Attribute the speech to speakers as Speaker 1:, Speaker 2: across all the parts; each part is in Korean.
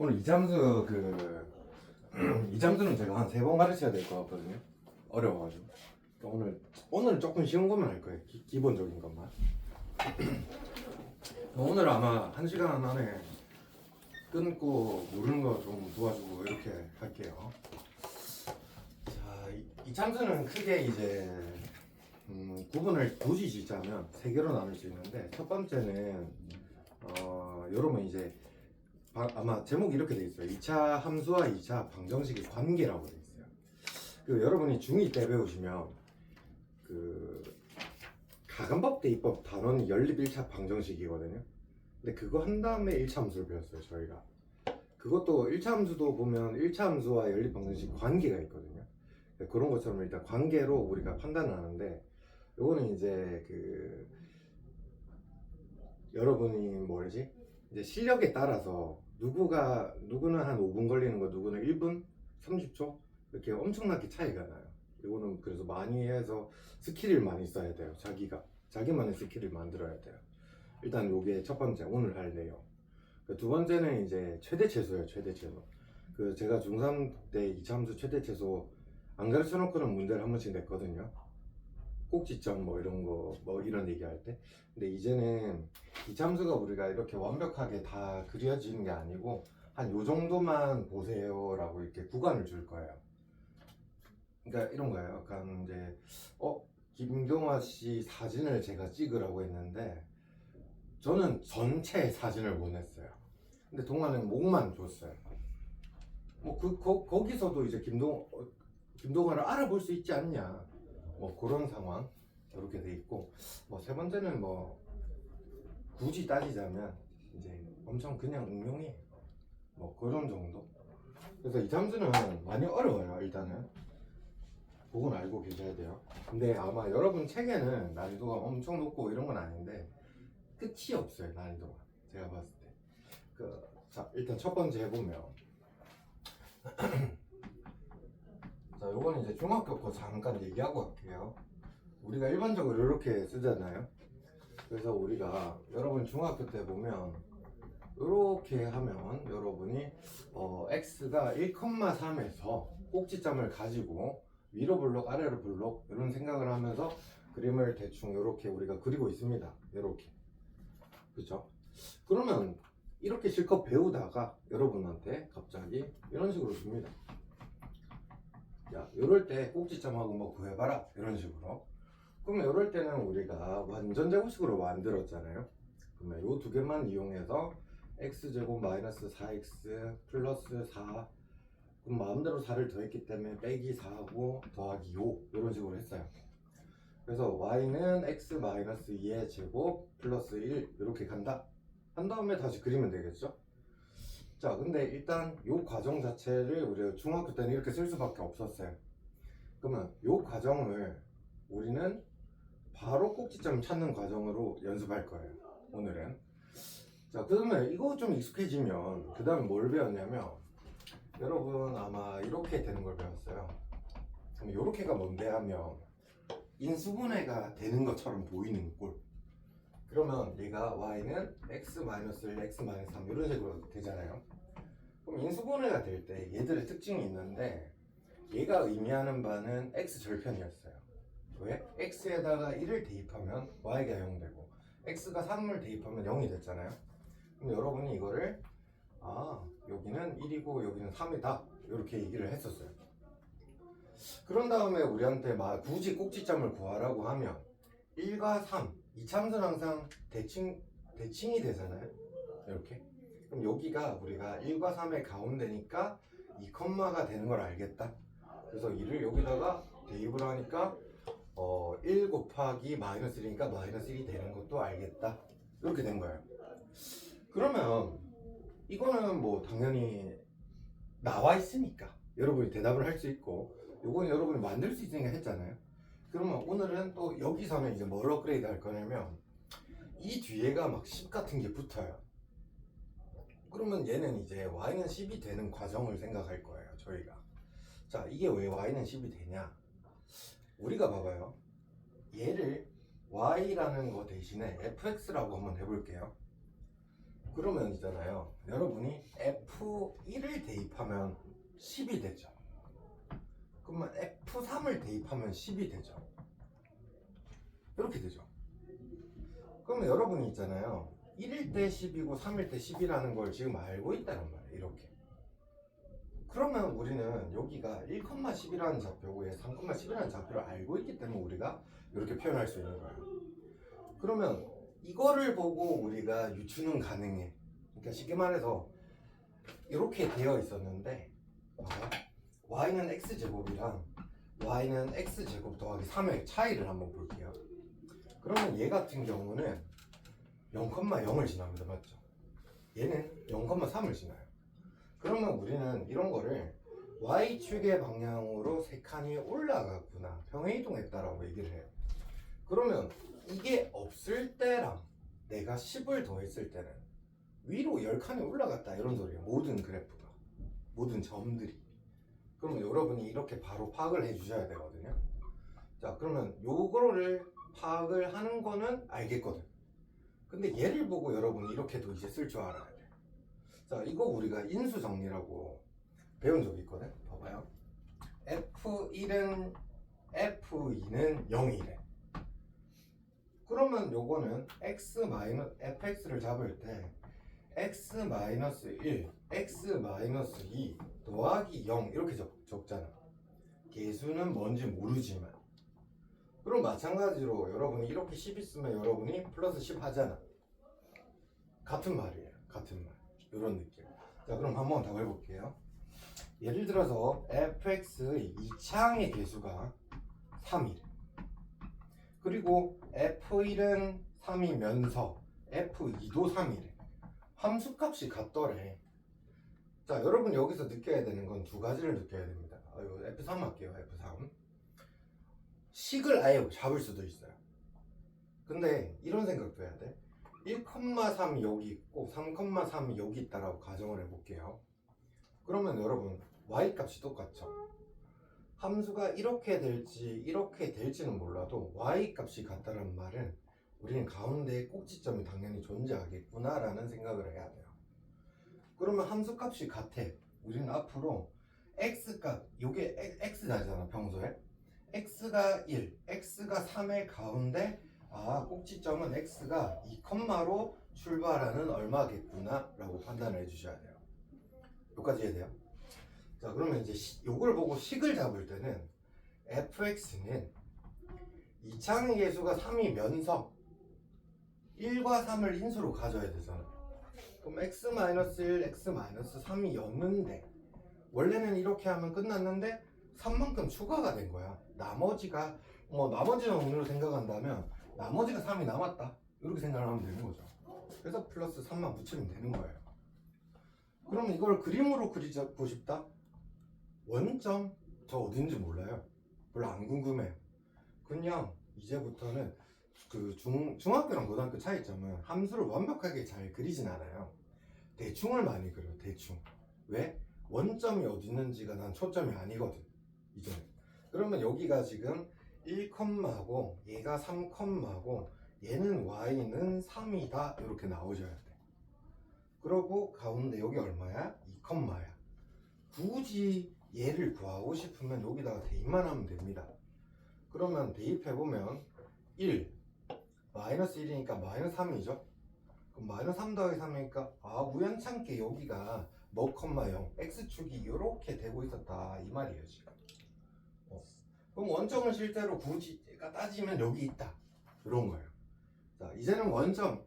Speaker 1: 오늘 이잠수 이잠수는 제가 한 3번 가르쳐야 될 것 같거든요. 어려워가지고. 그러니까 오늘 조금 쉬운 것만 할 거예요. 기본적인 것만. 오늘 아마 1시간 안에 끊고 모르는 거 좀 도와주고 이렇게 할게요. 자, 이잠수는 크게 이제 구분을 굳이 짓자면 3개로 나눌 수 있는데, 첫 번째는 여러분 이제 아마 제목이 이렇게 돼 있어요. 2차 함수와 2차 방정식의 관계라고 돼 있어요. 여러분이 중2 때 배우시면 가간법 대입법 단원이 연립 1차 방정식이거든요. 근데 그거 한 다음에 1차 함수를 배웠어요, 저희가. 그것도 1차 함수도 보면 1차 함수와 연립 방정식 관계가 있거든요. 그런 것처럼 일단 관계로 우리가 판단을 하는데, 요거는 이제 여러분이 뭐지? 이제 실력에 따라서 누구는 한 5분 걸리는 거, 누구는 1분, 30초 이렇게 엄청나게 차이가 나요. 이거는 그래서 많이 해서 스킬을 많이 써야 돼요. 자기만의 스킬을 만들어야 돼요. 일단 요게 첫 번째, 오늘 할 내용. 두 번째는 이제 최대 최소예요. 최대 최소. 제가 중3 때 2차 함수 최대 최소 안 가르쳐 놓고는 문제를 한 번씩 냈거든요. 꼭지점 뭐 이런 거, 뭐 이런 얘기할 때. 근데 이제는 이 함수가 우리가 이렇게 완벽하게 다 그려지는 게 아니고 한 요 정도만 보세요 라고 이렇게 구간을 줄 거예요. 그러니까 이런 거예요. 약간 이제 김경화 씨 사진을 제가 찍으라고 했는데 저는 전체 사진을 원했어요. 근데 동화는 목만 줬어요. 뭐 거기서도 이제 김동화를 알아볼 수 있지 않냐, 뭐 그런 상황. 이렇게 돼 있고, 뭐 세 번째는 뭐 굳이 따지자면 이제 엄청 그냥 응용이에요. 뭐 그런 정도. 그래서 이 함수는 많이 어려워요. 일단은 그건 알고 계셔야 돼요. 근데 아마 여러분 책에는 난이도가 엄청 높고 이런 건 아닌데 끝이 없어요, 난이도가. 제가 봤을 때. 자, 일단 첫 번째 해보면 자, 요거는 이제 중학교 거 잠깐 얘기하고 갈게요. 우리가 일반적으로 이렇게 쓰잖아요. 그래서 우리가 여러분 중학교 때 보면 이렇게 하면 여러분이 x가 1,3에서 꼭지점을 가지고 위로 블록 아래로 블록 이런 생각을 하면서 그림을 대충 이렇게 우리가 그리고 있습니다. 이렇게. 그죠? 그러면 이렇게 실컷 배우다가 여러분한테 갑자기 이런 식으로 줍니다. 야, 이럴 때 꼭지점하고 뭐 구해봐라, 이런 식으로. 그러면 이럴 때는 우리가 완전 제곱식으로 만들었잖아요. 그러면 이 두 개만 이용해서 x제곱 마이너스 4x 플러스 4, 그럼 마음대로 4를 더했기 때문에 빼기 4하고 더하기 5 이런 식으로 했어요. 그래서 y는 x 마이너스 2의 제곱 플러스 1 이렇게 간다 한 다음에 다시 그리면 되겠죠. 자, 근데 일단 이 과정 자체를 우리가 중학교 때는 이렇게 쓸 수밖에 없었어요. 그러면 이 과정을 우리는 바로 꼭지점 찾는 과정으로 연습할 거예요, 오늘은. 자, 그러면 이거 좀 익숙해지면 그 다음에 뭘 배웠냐면, 여러분 아마 이렇게 되는 걸 배웠어요. 그럼 이렇게가 뭔데 하면 인수분해가 되는 것처럼 보이는 꼴. 그러면 얘가 y는 x-1, x-3 이런 식으로 되잖아요. 그럼 인수분해가 될 때 얘들의 특징이 있는데, 얘가 의미하는 바는 x절편이었어요. 왜? x에다가 1을 대입하면 y가 0 되고 x가 3을 대입하면 0이 됐잖아요. 그럼 여러분이 이거를 여기는 1이고 여기는 3이다 이렇게 얘기를 했었어요. 그런 다음에 우리한테 굳이 꼭지점을 구하라고 하면 1과 3, 이 참수는 항상 대칭이 되잖아요. 이렇게. 그럼 여기가 우리가 1과 3의 가운데니까 2컴마가 되는 걸 알겠다. 그래서 2를 여기다가 대입을 하니까 1 곱하기 마이너스 1이니까 마이너스 1이 되는 것도 알겠다. 이렇게 된 거예요. 그러면 이거는 뭐 당연히 나와 있으니까 여러분이 대답을 할 수 있고, 요거는 여러분이 만들 수 있으니까 했잖아요. 그러면 오늘은 또 여기서는 이제 뭘 업그레이드 할 거냐면, 이 뒤에가 막 10 같은 게 붙어요. 그러면 얘는 이제 y는 10이 되는 과정을 생각할 거예요, 저희가. 자, 이게 왜 y는 10이 되냐? 우리가 봐봐요. 얘를 y라는 거 대신에 fx라고 한번 해볼게요. 그러면 있잖아요, 여러분이 F1을 대입하면 10이 되죠. 그러면 F3을 대입하면 10이 되죠. 이렇게 되죠. 그러면 여러분이 있잖아요, 1일 때 10이고 3일 때 10이라는 걸 지금 알고 있다는 말이에요. 이렇게. 그러면 우리는 여기가 1,10이라는 좌표고 얘 3,10이라는 좌표를 알고 있기 때문에 우리가 이렇게 표현할 수 있는 거예요. 그러면 이거를 보고 우리가 유추는 가능해. 그러니까 쉽게 말해서 이렇게 되어 있었는데 y는 x제곱이랑 y는 x제곱 더하기 3의 차이를 한번 볼게요. 그러면 얘 같은 경우는 0,0을 지납니다. 맞죠? 얘는 0,3을 지나요. 그러면 우리는 이런 거를 y축의 방향으로 세 칸이 올라갔구나, 평행이동했다라고 얘기를 해요. 그러면 이게 없을 때랑 내가 10을 더했을 때는 위로 10칸이 올라갔다, 이런 소리예요. 모든 그래프가, 모든 점들이. 그러면 여러분이 이렇게 바로 파악을 해 주셔야 되거든요. 자, 그러면 요거를 파악을 하는 거는 알겠거든. 근데 얘를 보고 여러분이 이렇게도 이제 쓸 줄 알아야 돼. 자, 이거 우리가 인수정리라고 배운 적이 있거든. 봐봐요. F1은 F2는 0이래. 그러면 요거는 fx를 잡을 때 x-1, x-2 더하기 0 이렇게 적잖아. 개수는 뭔지 모르지만. 그럼 마찬가지로 여러분이 이렇게 10 있으면 여러분이 플러스 10 하잖아. 같은 말이에요. 같은 말. 이런 느낌. 자, 그럼 한번 더 해볼게요. 예를 들어서 fx의 2차항의 개수가 3이래. 그리고 f1은 3이면서 f2도 3이래. 함수값이 같더래. 자, 여러분 여기서 느껴야 되는 건 두 가지를 느껴야 됩니다. F3 할게요. F3. 식을 아예 잡을 수도 있어요. 근데 이런 생각도 해야 돼. 1,3이 여기 있고 3,3이 여기 있다라고 가정을 해볼게요. 그러면 여러분 y 값이 똑같죠. 함수가 이렇게 될지는 몰라도 y 값이 같다는 말은 우리는 가운데에 꼭지점이 당연히 존재하겠구나 라는 생각을 해야 돼요. 그러면 함수 값이 같아. 우리는 앞으로 x값, 요게 x자잖아 평소에. x가 1, x가 3의 가운데, 꼭지점은 x가 2컴마로 출발하는 얼마겠구나 라고 판단을 해주셔야 돼요. 여기까지 이해돼요? 자, 그러면 이제 요걸 보고 식을 잡을 때는 fx는 2차항의 개수가 3이면서 1과 3을 인수로 가져야 되잖아. 그럼 x-1, x-3이 였는데 원래는 이렇게 하면 끝났는데 3만큼 추가가 된 거야. 나머지가 나머지는 0으로 생각한다면 나머지가 3이 남았다, 이렇게 생각을 하면 되는 거죠. 그래서 플러스 3만 붙이면 되는 거예요. 그럼 이걸 그림으로 그리고 싶다? 원점 저 어딘지 몰라요. 별로 안 궁금해요. 그냥 이제부터는 그 중학교랑 고등학교 차이점은 함수를 완벽하게 잘 그리진 않아요. 대충을 많이 그려요. 대충. 왜? 원점이 어디 있는지가 난 초점이 아니거든 이제는. 그러면 여기가 지금 1컴마고 얘가 3컴마고 얘는 y는 3이다 이렇게 나오셔야 돼. 그러고 가운데 여기 얼마야? 2컴마야. 굳이 얘를 구하고 싶으면 여기다가 대입만 하면 됩니다. 그러면 대입해보면 1 마이너스 1이니까 마이너스 3이죠. 그럼 마이너스 3 더하기 3이니까 우연찮게 여기가 뭐 컴마 0 x축이 이렇게 되고 있었다 이 말이에요 지금. 그럼 원점은 실제로 굳이 따지면 여기 있다 이런 거예요. 자, 이제는 원점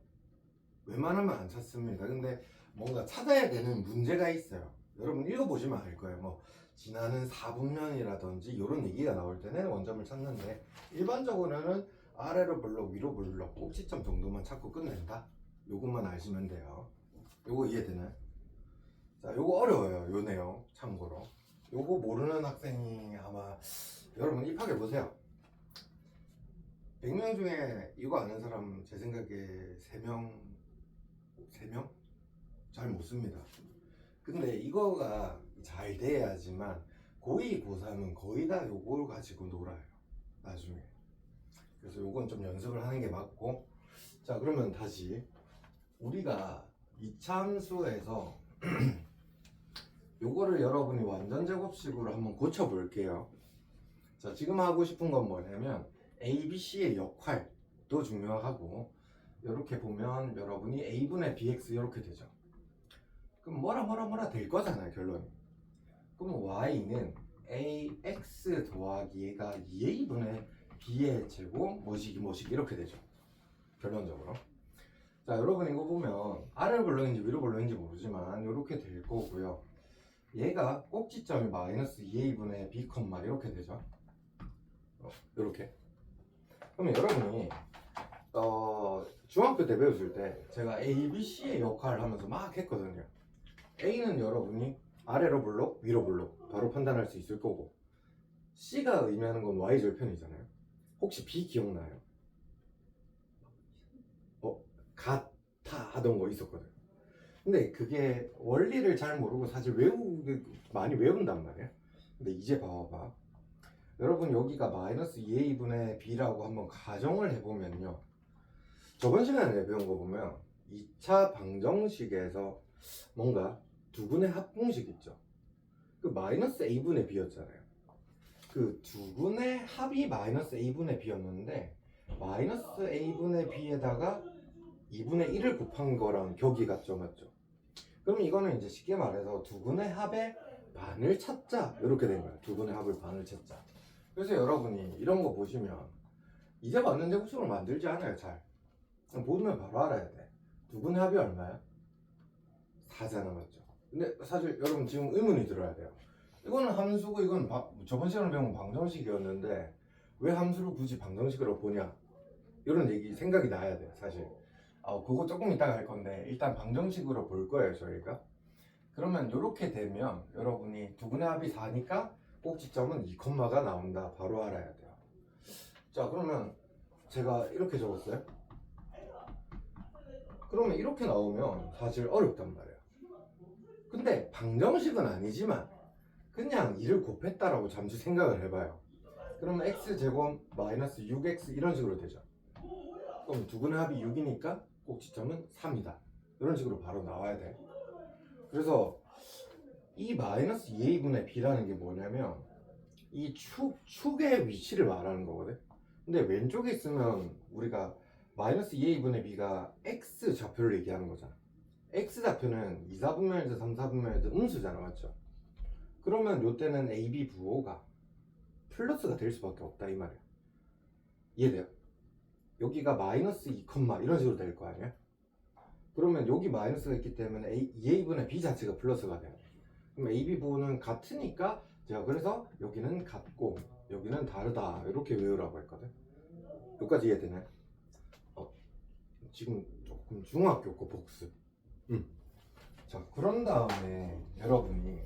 Speaker 1: 웬만하면 안 찾습니다. 근데 뭔가 찾아야 되는 문제가 있어요. 여러분 읽어보시면 알 거예요. 지나는 4분면이라든지 이런 얘기가 나올 때는 원점을 찾는데 일반적으로는 아래로 블록 위로 블록 꼭지점 정도만 찾고 끝낸다. 요것만 아시면 돼요. 요거 이해되나요? 자, 요거 어려워요. 요 내용 참고로. 요거 모르는 학생이 아마 여러분 입학해 보세요. 100명 중에 이거 아는 사람 제 생각에 3명? 잘 못 씁니다. 근데 이거가 잘 돼야지만 고2, 고3은 거의 다 요걸 가지고 놀아요 나중에. 그래서 요건 좀 연습을 하는 게 맞고. 자, 그러면 다시 우리가 2차 함수에서 요거를 여러분이 완전 제곱식으로 한번 고쳐 볼게요. 자, 지금 하고 싶은 건 뭐냐면 A, B, C의 역할도 중요하고, 이렇게 보면 여러분이 A분의 BX 이렇게 되죠. 그럼 뭐라 될 거잖아요, 결론이. 그럼 Y는 AX 더하기 얘가 2A분의 B의 제곱 뭐시기 이렇게 되죠, 결론적으로. 자, 여러분 이거 보면 아래로 볼록인지 위로 볼록인지 모르지만 이렇게 될 거고요. 얘가 꼭지점이 마이너스 2A분의 B, 이렇게 되죠. 이렇게. 그러면 여러분이 중학교 때 배웠을 때 제가 A, B, C의 역할을 하면서 막 했거든요. A는 여러분이 아래로 볼록, 위로 볼록 바로 판단할 수 있을 거고, C가 의미하는 건 Y절편이잖아요. 혹시 B 기억나요? 같아 하던 거 있었거든요. 근데 그게 원리를 잘 모르고 사실 많이 외운단 말이야. 근데 이제 봐봐. 여러분 여기가 마이너스 2A분의 B라고 한번 가정을 해보면요. 저번 시간에 배운 거 보면 2차 방정식에서 뭔가 두근의 합공식 있죠. 그 마이너스 A분의 B였잖아요. 그 두근의 합이 마이너스 A분의 B였는데 마이너스 A분의 B에다가 2분의 1을 곱한 거랑 격이 같죠, 맞죠? 그럼 이거는 이제 쉽게 말해서 두근의 합의 반을 찾자, 이렇게 된 거예요. 두근의 합을 반을 찾자. 그래서 여러분이 이런 거 보시면 이제 맞는 제곱식으로 만들지 않아요, 잘. 보면 바로 알아야 돼. 두근의 합이 얼마야? 4잖아, 맞죠? 근데 사실 여러분 지금 의문이 들어야 돼요. 이거는 함수고 이건 저번 시간에 배운 방정식이었는데 왜 함수를 굳이 방정식으로 보냐? 이런 얘기 생각이 나야 돼요, 사실. 그거 조금 이따가 할 건데 일단 방정식으로 볼 거예요, 저희가. 그러면 이렇게 되면 여러분이 두분의 합이 4니까 꼭지점은 2콤마가 나온다, 바로 알아야 돼요. 자, 그러면 제가 이렇게 적었어요. 그러면 이렇게 나오면 사실 어렵단 말이에요. 근데 방정식은 아니지만 그냥 2를 곱했다라고 잠시 생각을 해봐요. 그러면 x제곱 마이너스 6x 이런 식으로 되죠. 그럼 두분의 합이 6이니까 꼭지점은 3이다. 이런 식으로 바로 나와야 돼. 그래서 이 마이너스 2a분의 b라는 게 뭐냐면 이 축의 위치를 말하는 거거든. 근데 왼쪽에 있으면 우리가 마이너스 2a분의 b가 x 좌표를 얘기하는 거잖아. x 좌표는 2, 4분면에서 3, 4분면에서 음수잖아, 맞죠? 그러면 요때는 ab 부호가 플러스가 될 수밖에 없다, 이 말이야. 이해돼요? 여기가 마이너스 2, 이런 식으로 될 거 아니야? 그러면 여기 마이너스가 있기 때문에 2a분의 b 자체가 플러스가 돼요. 그럼 ab 부호는 같으니까 제가 그래서 여기는 같고 여기는 다르다, 이렇게 외우라고 했거든. 여기까지 이해되나요? 지금 조금 중학교 거 복습. 자, 그런 다음에 여러분이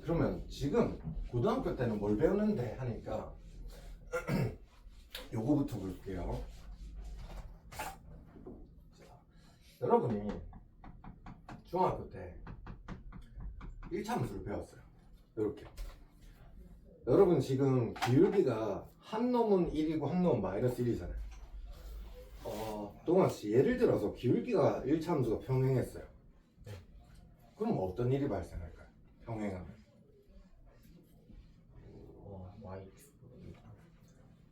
Speaker 1: 그러면 지금 고등학교 때는 뭘 배우는데 하니까 요거부터 볼게요. 자, 여러분이 중학교 때 1차 함수를 배웠어요. 이렇게. 여러분 지금 기울기가 한 놈은 1이고 한 놈은 마이너스 1이잖아요. 동환씨, 예를 들어서 기울기가 1차 함수가 평행했어요. 그럼 어떤 일이 발생할까요? 평행하면.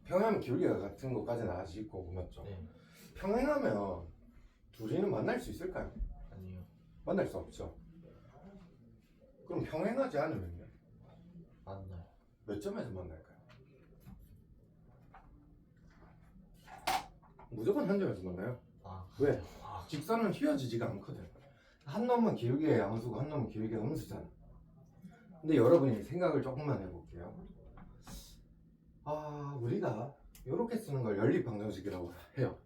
Speaker 1: 평행하면 기울기가 같은 것까지는 아실 거고, 맞죠?
Speaker 2: 네.
Speaker 1: 평행하면 둘이는 만날 수 있을까요?
Speaker 2: 아니요.
Speaker 1: 만날 수 없죠. 그럼 평행하지 않으면요?
Speaker 2: 만나요.
Speaker 1: 몇 점에서 만날까요? 무조건 한 점에서 만나요. 왜? 직선은 휘어지지가 않거든. 한 놈은 기울기의 양수고 한 놈은 기울기의 음수잖아. 근데 여러분이 생각을 조금만 해볼게요. 우리가 이렇게 쓰는 걸 연립방정식이라고 해요.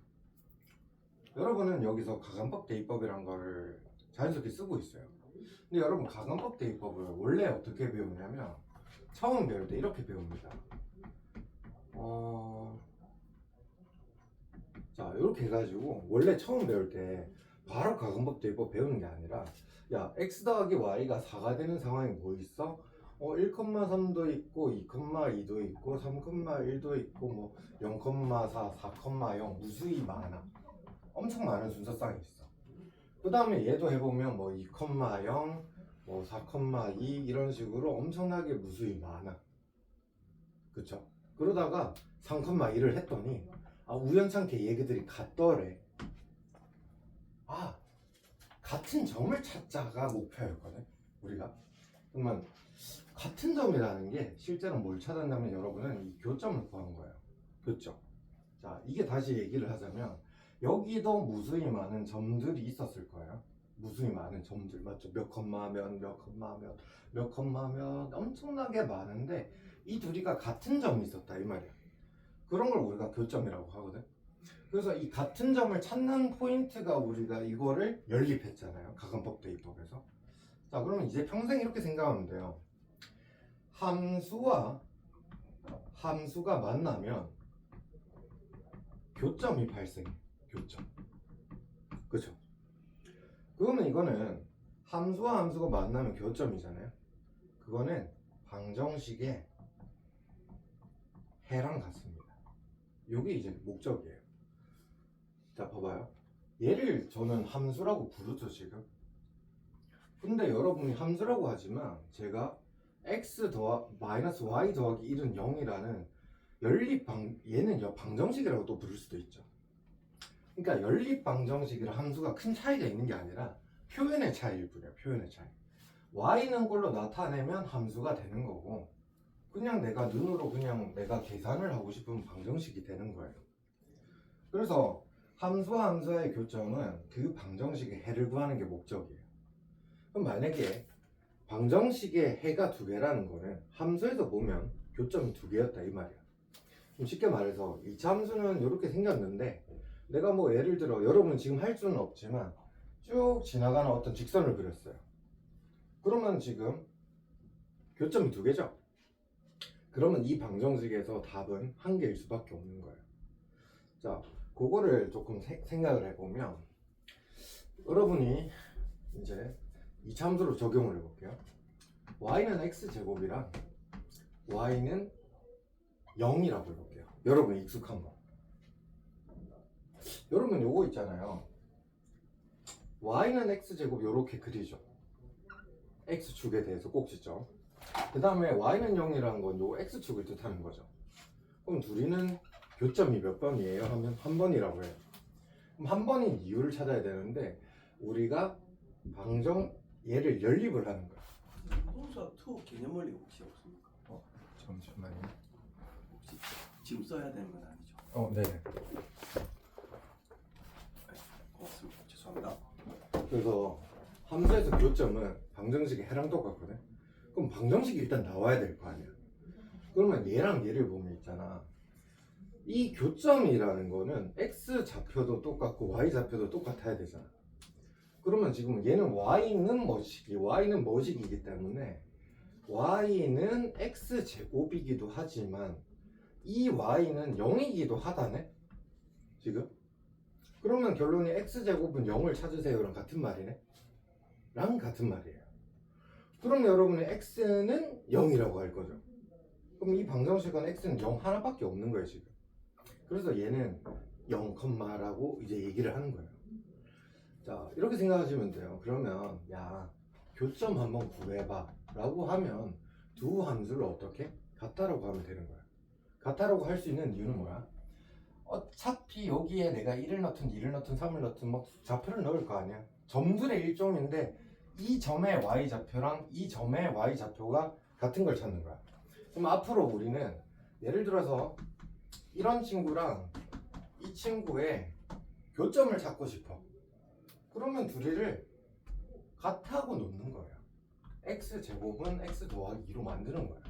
Speaker 1: 여러분은 여기서 가간법 대입법이란 거를 자연스럽게 쓰고 있어요. 근데 여러분 가간법 대입법을 원래 어떻게 배우냐면 처음 배울 때 이렇게 배웁니다. 자, 이렇게 해가지고 원래 처음 배울 때 바로 가간법 대입법 배우는 게 아니라, 야, x 더하기 y가 4가 되는 상황이 뭐 있어? 1,3도 있고 2,2도 있고 3,1도 있고 뭐 0,4, 4,0 무수히 많아. 엄청 많은 순서상이 있어. 그 다음에 얘도 해보면 뭐 2,0, 뭐 4,2 이런 식으로 엄청나게 무수히 많아. 그쵸? 그러다가 3,1을 했더니 우연찮게 얘기들이 같더래. 같은 점을 찾자가 목표였거든 우리가. 그러면 같은 점이라는 게 실제로 뭘 찾았냐면 여러분은 이 교점을 구한 거예요. 교점. 자, 이게 다시 얘기를 하자면 여기도 무수히 많은 점들이 있었을 거예요. 무수히 많은 점들 맞죠? 몇 컴마면 몇 컴마면 엄청나게 많은데 이 둘이가 같은 점이 있었다 이 말이야. 그런 걸 우리가 교점이라고 하거든. 그래서 이 같은 점을 찾는 포인트가 우리가 이거를 연립했잖아요. 가근법 대입법에서. 자, 그러면 이제 평생 이렇게 생각하면 돼요. 함수와 함수가 만나면 교점이 발생해. 교점. 그쵸? 그러면 이거는 함수와 함수가 만나면 교점이잖아요. 그거는 방정식의 해랑 같습니다. 이게 이제 목적이에요. 자, 봐봐요. 얘를 저는 함수라고 부르죠 지금. 근데 여러분이 함수라고 하지만 제가 x 마이너스 y 더하기 1은 0이라는 얘는 방정식이라고 또 부를 수도 있죠. 그러니까 연립 방정식이랑 함수가 큰 차이가 있는 게 아니라 표현의 차이일 뿐이야. 표현의 차이. y는 꼴로 나타내면 함수가 되는 거고 그냥 내가 눈으로 그냥 내가 계산을 하고 싶으면 방정식이 되는 거예요. 그래서 함수와 함수의 교점은 그 방정식의 해를 구하는 게 목적이에요. 그럼 만약에 방정식의 해가 2개라는 거는 함수에서 보면 교점이 2개였다 이 말이야. 그럼 쉽게 말해서 2차 함수는 이렇게 생겼는데 내가 뭐 예를 들어 여러분 지금 할 수는 없지만 쭉 지나가는 어떤 직선을 그렸어요. 그러면 지금 교점이 2개죠. 그러면 이 방정식에서 답은 1개일 수밖에 없는 거예요. 자, 그거를 조금 생각을 해보면 여러분이 이제 이 함수로 적용을 해볼게요. y는 x제곱이랑 y는 0이라고 해볼게요. 여러분 익숙한 거. 여러분 요거 있잖아요. y는 x제곱 요렇게 그리죠. x축에 대해서 꼭지점. 그 다음에 y는 0이라는 건 요 x축을 뜻하는 거죠. 그럼 둘이는 교점이 몇 번이에요? 하면 한 번이라고 해요. 그럼 한 번인 이유를 찾아야 되는데 우리가 얘를 연립을 하는 거야.
Speaker 3: 부동사 투 개념원리 혹시 없습니까?
Speaker 1: 잠시만요.
Speaker 3: 혹시 지금 써야 되는 건 아니죠?
Speaker 1: 네.
Speaker 3: 고맙습니다. 죄송합니다.
Speaker 1: 그래서 함수에서 교점은 방정식의 해랑 똑같거든. 그럼 방정식이 일단 나와야 될 거 아니야. 그러면 얘랑 얘를 보면 있잖아. 이 교점이라는 거는 x 좌표도 똑같고 y 좌표도 똑같아야 되잖아. 그러면 지금 얘는 y는 뭐식이기 때문에 y는 x제곱이기도 하지만 이 y는 0이기도 하다네 지금. 그러면 결론이 x제곱은 0을 찾으세요랑 같은 말이네. 랑 같은 말이에요. 그럼 여러분이 x는 0이라고 할 거죠. 그럼 이 방정식은 x는 0 하나밖에 없는 거예요 지금. 그래서 얘는 0,라고 이제 얘기를 하는 거예요. 자, 이렇게 생각하시면 돼요. 그러면 야 교점 한번 구해봐 라고 하면 두 함수를 어떻게? 같다라고 하면 되는 거야. 같다라고 할 수 있는 이유는 뭐야? 어차피 여기에 내가 1을 넣든 2를 넣든 3을 넣든 뭐 좌표를 넣을 거 아니야. 점들의 일종인데 이 점의 y좌표랑 이 점의 y좌표가 같은 걸 찾는 거야. 그럼 앞으로 우리는 예를 들어서 이런 친구랑 이 친구의 교점을 찾고 싶어. 그러면 둘이를 같하고 놓는 거예요. x제곱은 x 더하기 2로 만드는 거예요.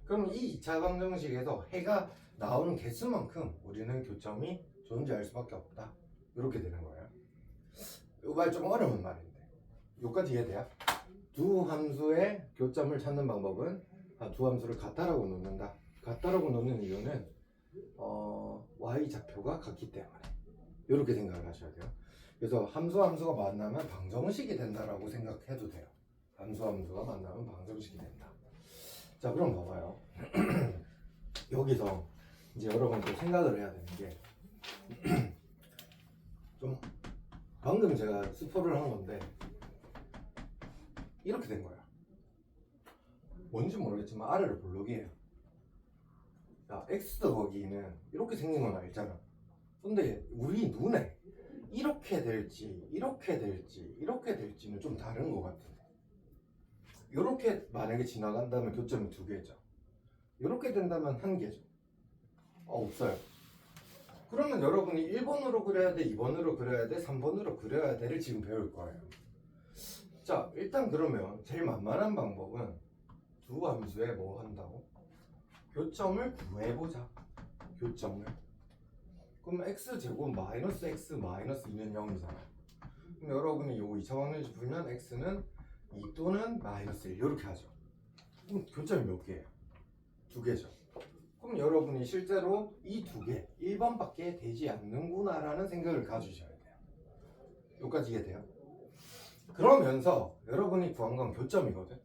Speaker 1: 그럼 이 2차 방정식에서 해가 나오는 개수만큼 우리는 교점이 존재할 수밖에 없다. 이렇게 되는 거예요. 이 말 좀 어려운 말인데 여기까지 이해돼요? 두 함수의 교점을 찾는 방법은 두 함수를 같다라고 놓는다. 같다라고 놓는 이유는 y좌표가 같기 때문에 이렇게 생각을 하셔야 돼요. 그래서 함수가 만나면 방정식이 된다라고 생각해도 돼요. 함수가 만나면 방정식이 된다. 자, 그럼 봐봐요. 여기서 이제 여러분 또 생각을 해야 되는 게 좀 방금 제가 스포를 한 건데 이렇게 된 거야. 뭔지 모르겠지만 아래로 볼록이에요. 야, x 더하기는 이렇게 생긴 건 알잖아. 근데 우리 눈에 이렇게 될지 이렇게 될지 이렇게 될지는 좀 다른 것 같은데, 이렇게 만약에 지나간다면 교점이 2개죠. 이렇게 된다면 1개죠. 없어요. 그러면 여러분이 1번으로 그려야 돼, 2번으로 그려야 돼, 3번으로 그려야 돼를 지금 배울 거예요. 자, 일단 그러면 제일 만만한 방법은 두 함수에 뭐 한다고? 교점을 구해보자. 교점을. 그럼 x제곱 마이너스 x 마이너스 2는 0이잖아. 그럼 여러분이 요 2차 방정식 풀면 x는 2 또는 마이너스 1 이렇게 하죠. 그럼 교점이 몇 개예요? 2개죠. 그럼 여러분이 실제로 이 2개 1번밖에 되지 않는구나 라는 생각을 가지셔야 돼요. 여기까지 이해돼요? 그러면서 여러분이 구한 건 교점이거든.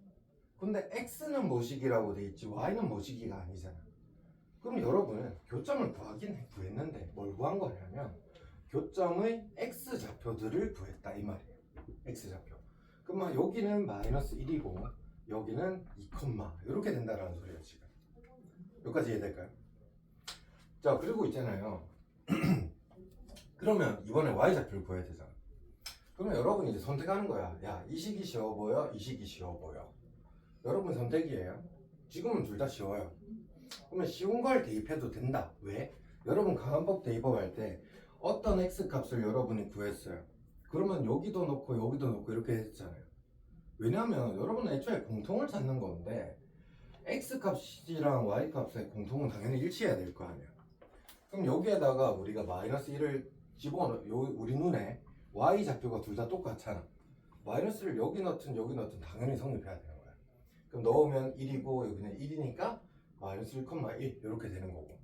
Speaker 1: 근데 x는 뭐식이라고 돼 있지 y는 뭐식이가 아니잖아. 그럼 여러분은 교점을 구했는데 뭘 구한 거냐면 교점의 x좌표들을 구했다 이 말이에요. x좌표. 그러면 여기는 마이너스 1이고 여기는 2, 이렇게 된다라는 소리예요 지금. 여기까지 이해될까요? 자, 그리고 있잖아요. 그러면 이번에 y좌표를 구해야 되잖아. 그러면 여러분이 이제 선택하는 거야. 야, 이 식이 쉬워 보여? 이 식이 쉬워 보여? 여러분 선택이에요. 지금은 둘 다 쉬워요. 그러면 쉬운 걸 대입해도 된다. 왜? 여러분 강한법 대입법할 때 어떤 x값을 여러분이 구했어요. 그러면 여기도 넣고 여기도 넣고 이렇게 했잖아요. 왜냐하면 여러분은 애초에 공통을 찾는 건데 x값이랑 y값의 공통은 당연히 일치해야 될 거 아니야. 그럼 여기에다가 우리가 마이너스 1을 집어넣어. 우리 눈에 y좌표가 둘 다 똑같잖아. 마이너스를 여기 넣든 여기 넣든 당연히 성립해야 되는 거야. 그럼 넣으면 1이고 여기는 1이니까 마이너스 1,1 이렇게 되는 거고,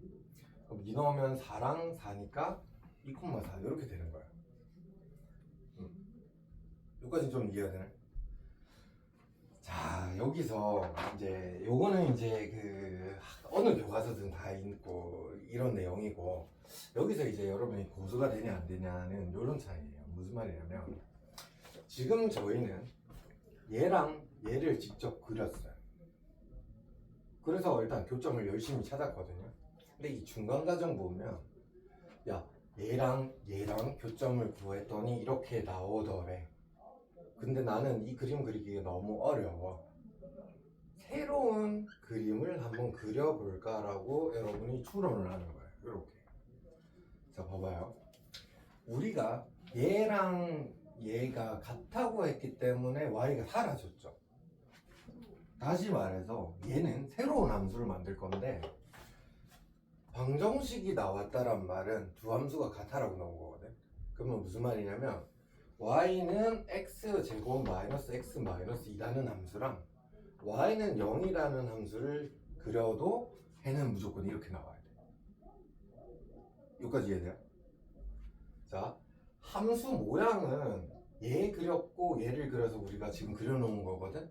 Speaker 1: 그럼 2 넣으면 4랑 4니까 2,4 이렇게 되는 거야. 여기까지 좀 이해가 되나요? 자, 여기서 이제 요거는 이제 그 어느 교과서든 다 있고 이런 내용이고, 여기서 이제 여러분이 고수가 되냐 안 되냐는 이런 차이예요. 무슨 말이냐면 지금 저희는 얘랑 얘를 직접 그렸어요. 그래서 일단 교점을 열심히 찾았거든요. 근데 이 중간 과정 보면 야, 얘랑 교점을 구했더니 이렇게 나오더래. 근데 나는 이 그림 그리기가 너무 어려워. 새로운 그림을 한번 그려볼까라고 여러분이 추론을 하는 거예요. 이렇게. 자, 봐봐요. 우리가 얘랑 얘가 같다고 했기 때문에 y가 사라졌죠. 다시 말해서 얘는 새로운 함수를 만들 건데 방정식이 나왔다란 말은 두 함수가 같다라고 나온 거거든. 그러면 무슨 말이냐면 y는 x제곱 마이너스 x 마이너스 2라는 함수랑 y는 0이라는 함수를 그려도 해는 무조건 이렇게 나와야 돼. 여기까지 이해돼요? 자, 함수 모양은 얘 그렸고 얘를 그려서 우리가 지금 그려놓은 거거든.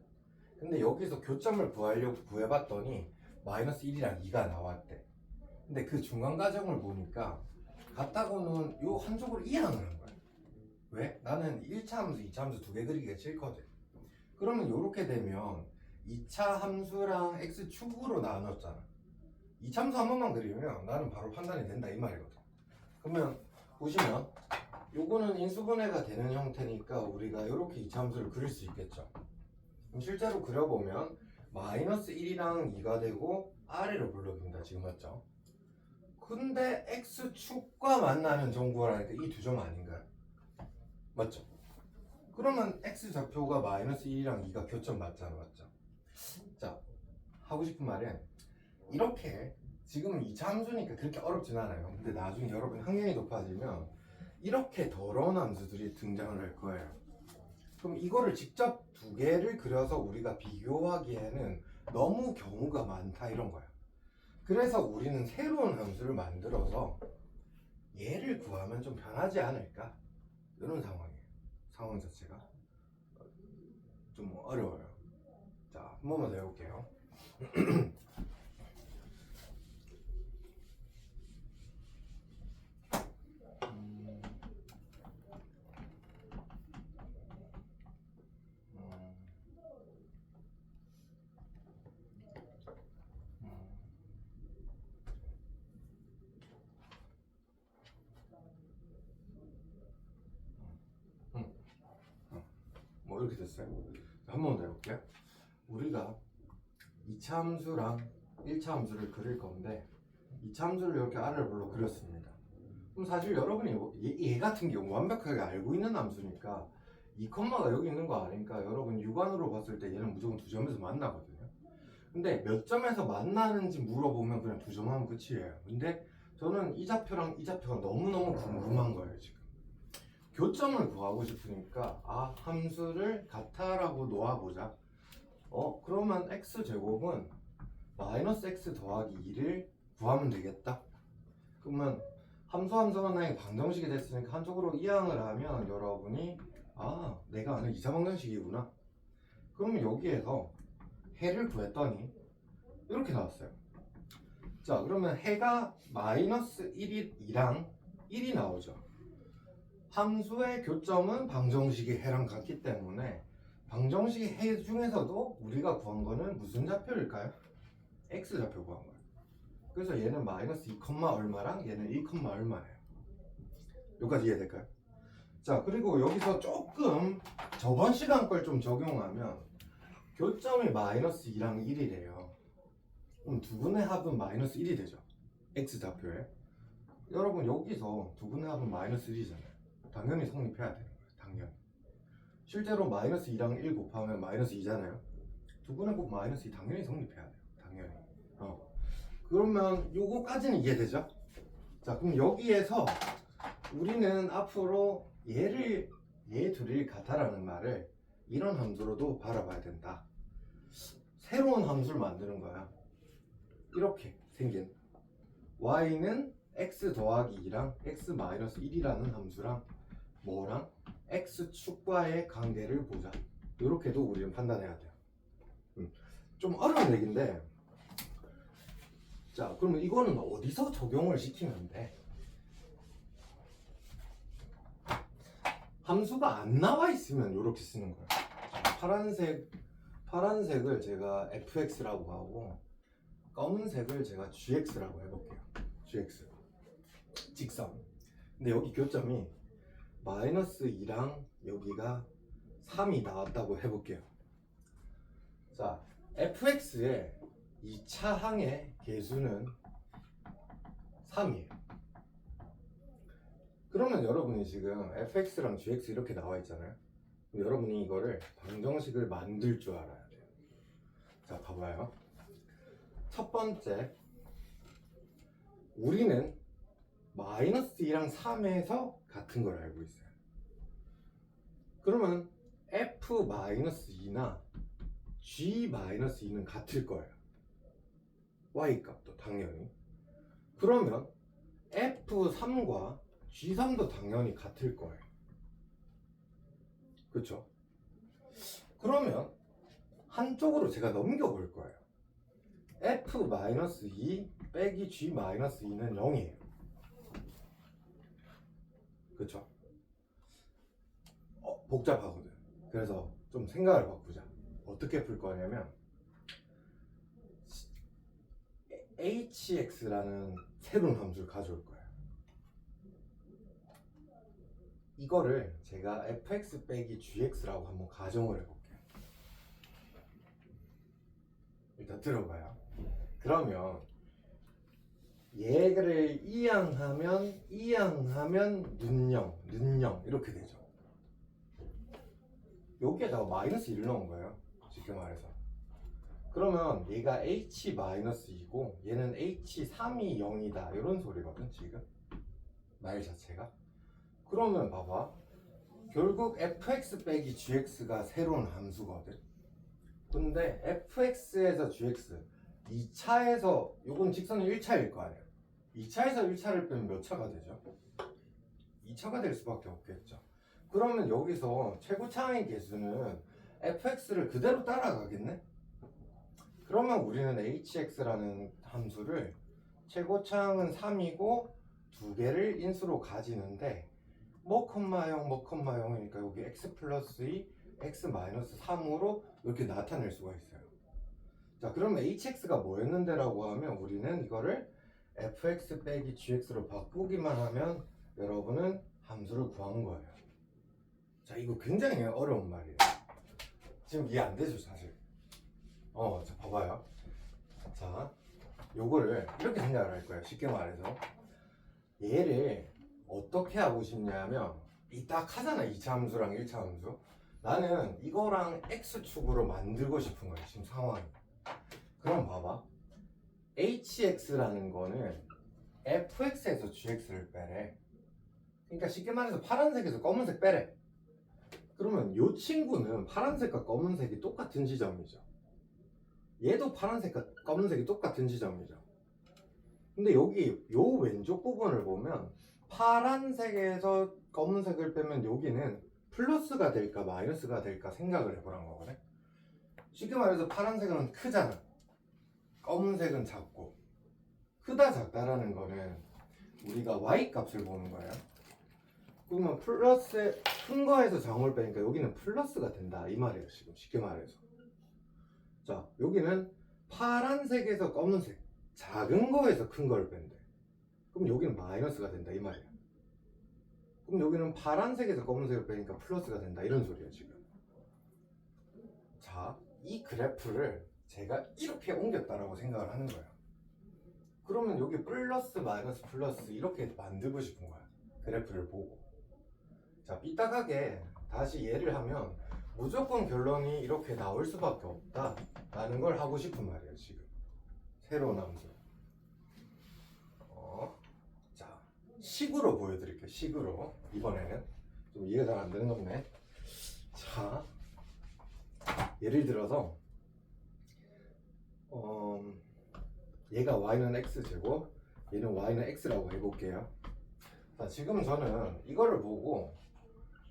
Speaker 1: 근데 여기서 교점을 구하려고 구해봤더니 마이너스 1이랑 2가 나왔대. 근데 그 중간 과정을 보니까 같다고는 요 한쪽으로 이항을 한 거야. 왜? 나는 1차 함수, 2차 함수 두 개 그리기가 싫거든. 그러면 요렇게 되면 2차 함수랑 x축으로 나눴잖아. 2차 함수 한 번만 그리면 나는 바로 판단이 된다 이 말이거든. 그러면 보시면 요거는 인수분해가 되는 형태니까 우리가 요렇게 2차 함수를 그릴 수 있겠죠. 그럼 실제로 그려보면 마이너스 1이랑 2가 되고 아래로 블록입니다. 지금 맞죠? 근데 x축과 만나는 점 구하라니까 이 두 점 아닌가요? 맞죠? 그러면 x좌표가 마이너스 1이랑 2가 교점 맞잖아. 맞죠? 자, 하고 싶은 말은 이렇게 지금 2차 함수니까 그렇게 어렵진 않아요. 근데 나중에 여러분 학년이 높아지면 이렇게 더러운 함수들이 등장을 할 거예요. 그럼 이거를 직접 두 개를 그려서 우리가 비교하기에는 너무 경우가 많다 이런 거야. 그래서 우리는 새로운 함수를 만들어서 얘를 구하면 좀 편하지 않을까? 이런 상황이에요. 상황 자체가 좀 어려워요. 자, 한 번만 더 해볼게요. 이렇게 됐어요. 한 번 더 해볼게요. 우리가 2차 함수랑 1차 함수를 그릴 건데 2차 함수를 이렇게 아래로 그렸습니다. 그럼 사실 여러분이 얘 같은 경우 완벽하게 알고 있는 함수니까 이 컴마가 여기 있는 거 아니까 여러분 육안으로 봤을 때 얘는 무조건 두 점에서 만나거든요. 근데 몇 점에서 만나는지 물어보면 그냥 두 점 하면 끝이에요. 근데 저는 이 좌표랑 이 좌표가 너무너무 궁금한 거예요 지금. 교점을 구하고 싶으니까 함수를 같아라고 놓아보자. 그러면 x제곱은 마이너스 x 더하기 2를 구하면 되겠다. 그러면 함수가 나의 방정식이 됐으니까 한쪽으로 이항을 하면 여러분이 내가 아는 이사방정식이구나. 그러면 여기에서 해를 구했더니 이렇게 나왔어요. 자, 그러면 해가 마이너스 2랑 1이 나오죠. 함수의 교점은 방정식의 해랑 같기 때문에 방정식의 해 중에서도 우리가 구한 거는 무슨 좌표일까요? x좌표 구한 거예요. 그래서 얘는 마이너스 2, 얼마랑 얘는 1, 얼마예요. 여기까지 이해될까요? 자, 그리고 여기서 조금 저번 시간 걸 좀 적용하면 교점이 마이너스 2랑 1이래요. 그럼 두 분의 합은 마이너스 1이 되죠. x좌표에. 여러분 여기서 두 분의 합은 마이너스 1이잖아요. 당연히 성립해야 되는 거예요. 당연히. 실제로 마이너스 2랑 1 곱하면 마이너스 2잖아요. 두 분의 곱 마이너스 2 당연히 성립해야 돼요. 당연히. 그러면 요거까지는 이해되죠? 자, 그럼 여기에서 우리는 앞으로 얘 둘이 같다라는 말을 이런 함수로도 바라봐야 된다. 새로운 함수를 만드는 거야. 이렇게 생긴 y는 x 더하기 2랑 x 마이너스 1이라는 함수랑 뭐랑 x축과의 관계를 보자. 이렇게도 우리는 판단해야 돼요. 좀 어려운 얘기인데, 자, 그러면 이거는 어디서 적용을 시키면 돼? 함수가 안 나와 있으면 이렇게 쓰는 거예요. 파란색을 제가 fx라고 하고 검은색을 제가 gx라고 해볼게요. gx 직선. 근데 여기 교점이 마이너스 2랑 여기가 3이 나왔다고 해볼게요. 자, fx의 2차 항의 개수는 3이에요. 그러면 여러분이 지금 fx랑 gx 이렇게 나와 있잖아요. 여러분이 이거를 방정식을 만들 줄 알아야 돼요. 자, 봐봐요. 첫 번째, 우리는 마이너스 2랑 3에서 같은 걸 알고 있어요. 그러면 f-2나 g-2는 같을 거예요. y 값도 당연히. 그러면 f3과 g3도 당연히 같을 거예요. 그렇죠? 그러면 한쪽으로 제가 넘겨볼 거예요. f-2 빼기 g-2는 0이에요. 그렇죠? 복잡하거든. 그래서 좀 생각을 바꾸자. 어떻게 풀 거냐면 hx라는 새로운 함수를 가져올 거예요. 이거를 제가 fx 빼기 gx라고 한번 가정을 해볼게요. 일단 들어봐요. 그러면 얘를 이항하면 는영 이렇게 되죠. 여기에다가 마이너스 1을 넣은 거예요. 쉽게 말해서. 그러면 얘가 h-2고 얘는 h3이 0이다 이런 소리거든 지금 말 자체가. 그러면 봐봐, 결국 fx 빼기 gx가 새로운 함수거든. 근데 fx에서 gx 2차에서 요건 직선은 1차일 거 아니야. 2차에서 1차를 빼면 몇 차가 되죠? 2차가 될 수밖에 없겠죠. 그러면 여기서 최고차항의 개수는 fx를 그대로 따라가겠네? 그러면 우리는 hx라는 함수를 최고차항은 3이고 두 개를 인수로 가지는데 뭐 콤마 0, 뭐 콤마 0이니까 여기 x 플러스 2, x 마이너스 3으로 이렇게 나타낼 수가 있어요. 자, 그러면 hx가 뭐였는데 라고 하면 우리는 이거를 fx 빼기 gx로 바꾸기만 하면 여러분은 함수를 구한 거예요. 자, 이거 굉장히 어려운 말이에요. 지금 이해 안 되죠 사실. 자 봐봐요. 자 요거를 이렇게 생각을 할 거예요. 쉽게 말해서 얘를 어떻게 하고 싶냐면 이 딱 하잖아. 2차 함수랑 1차 함수. 나는 이거랑 x축으로 만들고 싶은 거예요 지금 상황이. 그럼 봐봐, hx라는 거는 fx에서 gx를 빼래. 그러니까 쉽게 말해서 파란색에서 검은색 빼래. 그러면 요 친구는 파란색과 검은색이 똑같은 지점이죠. 얘도 파란색과 검은색이 똑같은 지점이죠. 근데 여기 요 왼쪽 부분을 보면 파란색에서 검은색을 빼면 여기는 플러스가 될까 마이너스가 될까 생각을 해보란 거거든. 쉽게 말해서 파란색은 크잖아. 검은색은 작고. 크다 작다라는 거는 우리가 y 값을 보는 거예요. 그러면 플러스 큰 거에서 정을 빼니까 여기는 플러스가 된다 이 말이에요 지금 쉽게 말해서. 자 여기는 파란색에서 검은색 작은 거에서 큰 걸 뺀대. 그럼 여기는 마이너스가 된다 이 말이야. 그럼 여기는 파란색에서 검은색을 빼니까 플러스가 된다 이런 소리야 지금. 자, 이 그래프를 제가 이렇게 옮겼다라고 생각을 하는 거야. 그러면 여기 플러스 마이너스 플러스 이렇게 만들고 싶은 거야 그래프를 보고. 자 삐딱하게 다시 예를 하면 무조건 결론이 이렇게 나올 수밖에 없다 라는 걸 하고 싶은 말이에요 지금. 새로운 함수. 자 식으로 보여드릴게요. 식으로. 이번에는 좀 이해가 잘 안 되는 거네. 자 예를 들어서 얘가 y는 x제곱 얘는 y는 x라고 해볼게요. 자 지금 저는 이거를 보고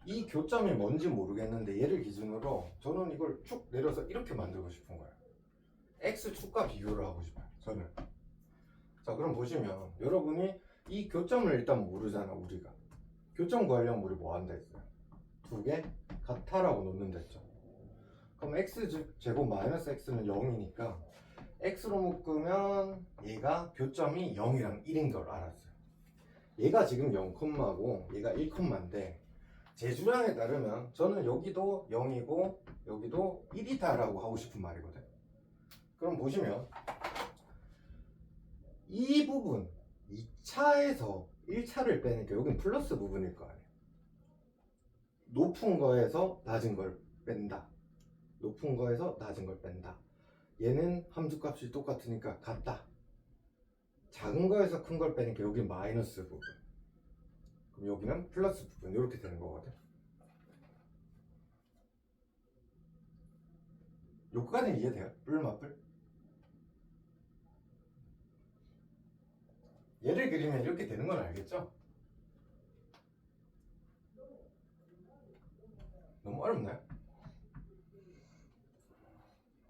Speaker 1: 이 교점이 뭔지 모르겠는데 얘를 기준으로 저는 이걸 쭉 내려서 이렇게 만들고 싶은 거예요. x축과 비교를 하고 싶어요 저는. 자 그럼 보시면 여러분이 이 교점을 일단 모르잖아. 우리가 교점 구하려면 우리 뭐 한다 했어요? 두 개 같아라고 놓는다 했죠. 그럼 x제곱 마이너스 x는 0이니까 x로 묶으면 얘가 교점이 0이랑 1인 걸 알았어요. 얘가 지금 0콤마고 얘가 1콤마인데 제 주장에 따르면 저는 여기도 0이고 여기도 1이다라고 하고 싶은 말이거든. 그럼 보시면 이 부분 2차에서 1차를 빼니까 여긴 플러스 부분일 거 아니에요. 높은 거에서 낮은 걸 뺀다. 높은 거에서 낮은 걸 뺀다. 얘는 함수값이 똑같으니까 같다. 작은 거에서 큰 걸 빼니까 여기 마이너스 부분. 그럼 여기는 플러스 부분. 이렇게 되는 거거든. 여기까지 이해돼요? 뿔마뿔? 얘를 그리면 이렇게 되는 건 알겠죠? 너무 어렵나요?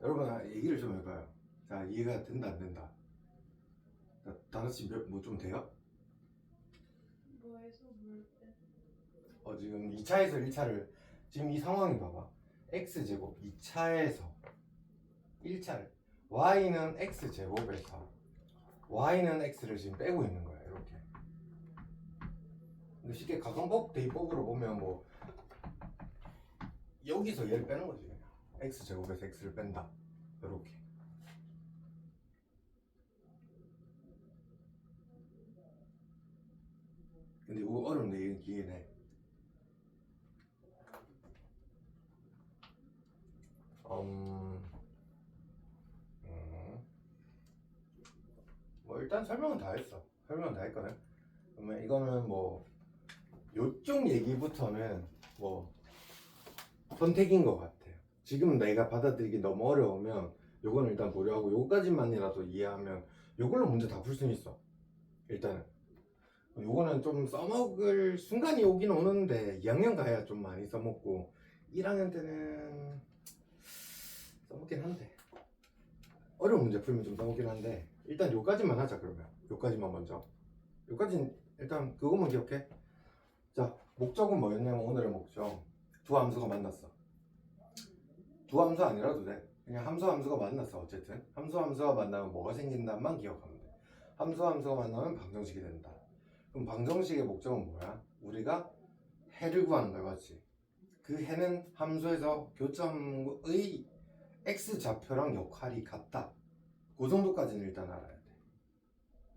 Speaker 1: 여러분 얘기를 좀 해봐요. 자 이해가 된다 안 된다? 다섯시 뭐 좀 돼요?
Speaker 4: 뭐에서 뭘 때?
Speaker 1: 지금 2차에서 1차를 지금 이 상황이 봐봐. x제곱 2차에서 1차를 y는 x제곱에서 y는 x를 지금 빼고 있는 거야 이렇게. 근데 쉽게 가정법 대입법으로 보면 뭐 여기서 얘를 빼는 거지 그냥. x제곱에서 x를 뺀다 이렇게. 근데 이거 어렵네. 이건 기회네. 뭐 일단 설명은 다 했어. 설명은 다 했거든. 그러면 이거는 뭐 요쪽 얘기부터는 뭐 선택인 것 같아요. 지금 내가 받아들이기 너무 어려우면 요거는 일단 보려고 요거까지만이라도 이해하면 요걸로 문제 다 풀 수는 있어. 일단은 요거는 좀 써먹을 순간이 오긴 오는데 2학년 가야 좀 많이 써먹고 1학년 때는 써먹긴 한데 어려운 문제 풀면 좀 써먹긴 한데 일단 요까지만 하자. 그러면 요까지만 먼저. 요까지는 일단 그것만 기억해. 자 목적은 뭐였냐면 오늘의 목적 두 함수가 만났어. 두 함수 아니라도 돼. 그냥 함수가 만났어. 어쨌든 함수가 만나면 뭐가 생긴다만 기억하면 돼. 함수가 만나면 방정식이 된다. 그럼 방정식의 목적은 뭐야? 우리가 해를 구하는 거야. 맞지? 그 해는 함수에서 교점의 x좌표랑 역할이 같다. 그 정도까지는 일단 알아야 돼.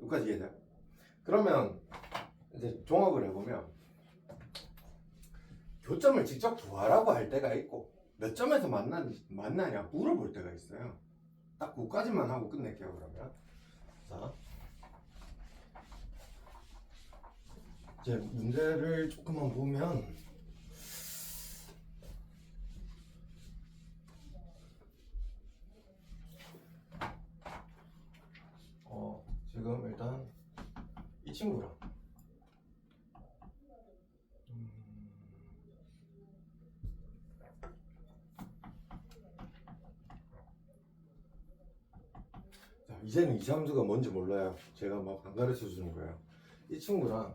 Speaker 1: 여기까지 이해돼요? 그러면 이제 종합을 해보면 교점을 직접 구하라고 할 때가 있고 몇 점에서 만나냐 물어볼 때가 있어요. 딱 그까지만 하고 끝낼게요. 그러면 자 이제 문제를 조금만 보면 지금 일단 이 친구랑 자, 이제는 이함수가 뭔지 몰라요. 제가 막 안 가르쳐 주는 거예요. 이 친구랑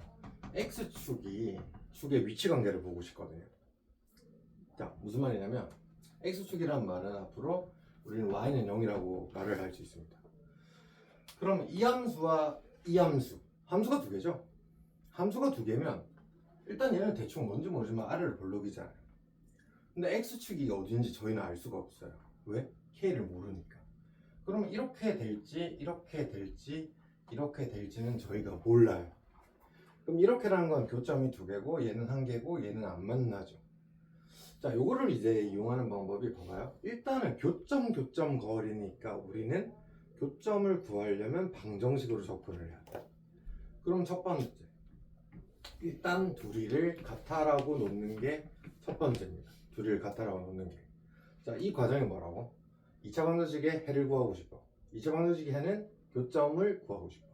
Speaker 1: x축의 위치 관계를 보고 싶거든요. 자, 무슨 말이냐면 x축이란 말은 앞으로 우리는 y는 0이라고 말을 할 수 있습니다. 그럼 이 함수와 이 함수가 두 개죠. 함수가 두 개면 일단 얘는 대충 뭔지 모르지만 R을 볼록이잖아요. 근데 x축이 어딘지 저희는 알 수가 없어요. 왜? k를 모르니까. 그럼 이렇게 될지 이렇게 될지 이렇게 될지는 저희가 몰라요. 그럼 이렇게라는 건 교점이 두 개고 얘는 한 개고 얘는 안 만나죠. 자, 요거를 이제 이용하는 방법이 봐봐요. 일단은 교점 거리니까 우리는 교점을 구하려면 방정식으로 접근을 해야 돼. 그럼 첫 번째, 일단 둘이를 같아라고 놓는 게 첫 번째입니다. 둘이를 같아라고 놓는 게. 자, 이 과정이 뭐라고? 2차 방정식의 해를 구하고 싶어. 2차 방정식의 해는 교점을 구하고 싶어.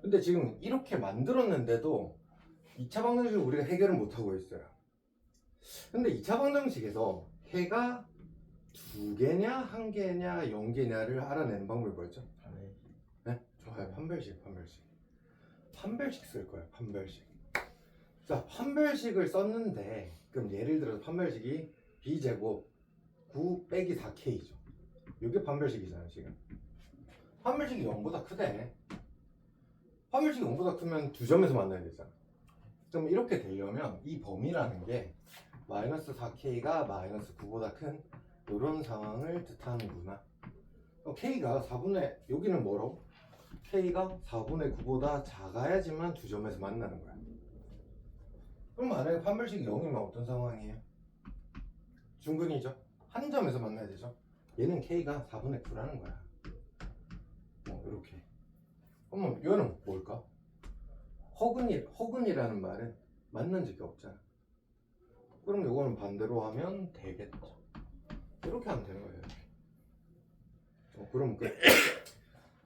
Speaker 1: 근데 지금 이렇게 만들었는데도 2차 방정식을 우리가 해결을 못하고 있어요. 근데 2차 방정식에서 해가 두 개냐, 한 개냐, 0개냐를 알아내는 방법이 뭐였죠? 네? 좋아요. 판별식 쓸 거예요. 판별식. 자, 판별식을 썼는데 그럼 예를 들어서 판별식이 b제곱 9 빼기 4k죠. 이게 판별식이잖아요. 지금 판별식이 0보다 크대. 판별식이 0보다 크면 두 점에서 만나야 되잖아. 그럼 이렇게 되려면 이 범위라는 게 마이너스 4k가 마이너스 9보다 큰 이런 상황을 뜻하는구나. k가 4분의 여기는 뭐로? k가 4분의 9보다 작아야지만 두 점에서 만나는 거야. 그럼 만약에 판별식이 0이면 어떤 상황이에요? 중근이죠. 한 점에서 만나야 되죠. 얘는 k가 4분의 9라는 거야. 이렇게. 그러면 얘는 뭘까? 허근이라는 말은 만난 적이 없잖아. 그럼 이거는 반대로 하면 되겠죠. 이렇게 하면 되는 거예요. 이렇게. 그럼 끝.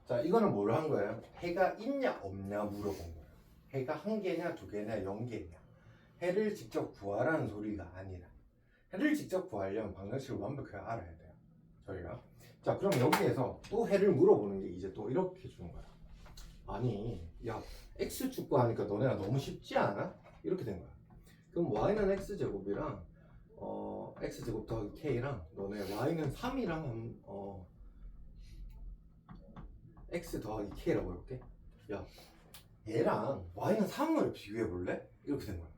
Speaker 1: 자, 이거는 뭘 한 거예요? 해가 있냐 없냐 물어본 거예요. 해가 한 개냐 두 개냐 0개냐. 해를 직접 구하라는 소리가 아니라 해를 직접 구하려면 방정식을 완벽하게 알아야 돼요. 저희가. 자, 그럼 여기에서 또 해를 물어보는 게 이제 또 이렇게 주는 거야. 아니, 야, x축 구하니까 너네가 너무 쉽지 않아? 이렇게 된 거야. 그럼 y는 x제곱이랑 x제곱 더하기 k랑 너네 y는 3이랑 x 더하기 k라고 해볼게. 야, 얘랑 y는 3을 비교해 볼래? 이렇게 된 거야.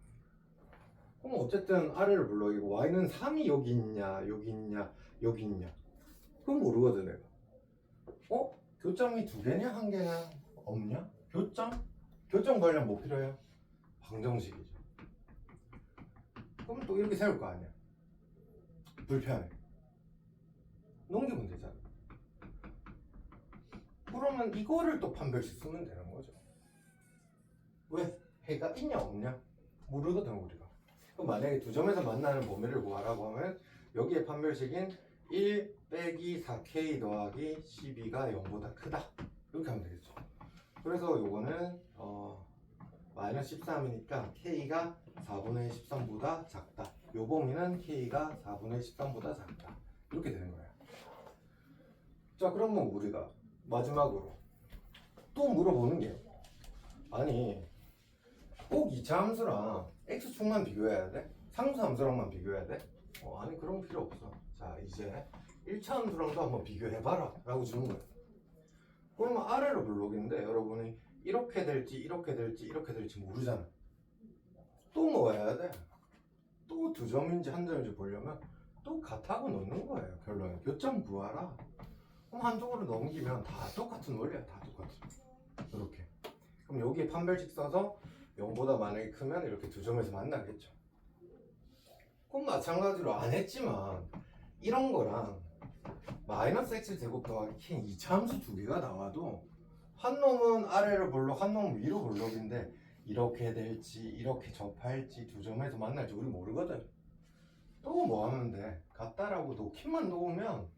Speaker 1: 그럼 어쨌든 아래를 불러이고 y는 3이 여기 있냐 여기 있냐 여기 있냐 그건 모르거든 내가. 교점이 두 개냐 한 개냐 없냐? 교점 관련 뭐 필요해요? 방정식이죠. 그럼 또 이렇게 세울 거 아니야. 불편해. 넘기면 되잖아. 그러면 이거를 또 판별식 쓰면 되는 거죠. 왜? 해가 있냐 없냐? 모르거든 우리가. 그럼 만약에 두 점에서 만나는 범위를 구하라고 하면 여기에 판별식인 1 빼기 4k 더하기 12가 0보다 크다. 이렇게 하면 되겠죠. 그래서 요거는 마이너스 13이니까 k가 4분의 13보다 작다. 요 범위는 k가 4분의 13보다 작다. 이렇게 되는 거예요. 자, 그러면 우리가 마지막으로 또 물어보는 게 아니 꼭 2차 함수랑 x축만 비교해야 돼? 상수 함수랑만 비교해야 돼? 아니 그런 필요 없어. 자, 이제 1차 함수랑도 한번 비교해봐라 라고 주는 거예요. 그러면 아래로 블록인데 여러분이 이렇게 될지 이렇게 될지 이렇게 될지 모르잖아. 또 뭐 해야 돼? 또 2점인지 1점인지 보려면 또 같하고 넣는 거예요. 결론은 교점 구하라. 그럼 한쪽으로 넘기면 다 똑같은 원리야. 다 똑같아. 이렇게. 그럼 여기에 판별식 써서 0보다 만약에 크면 이렇게 2점에서 만나겠죠. 그럼 마찬가지로 안 했지만 이런 거랑 마이너스 x 제곱 더하기 k 2차 함수 2개가 나와도 한 놈은 아래로 볼록 한 놈은 위로 볼록인데 이렇게 될지 이렇게 접할지 2점에서 만날지 우리 모르거든. 또 뭐 하면 돼? 같다라고 놓기만 놓으면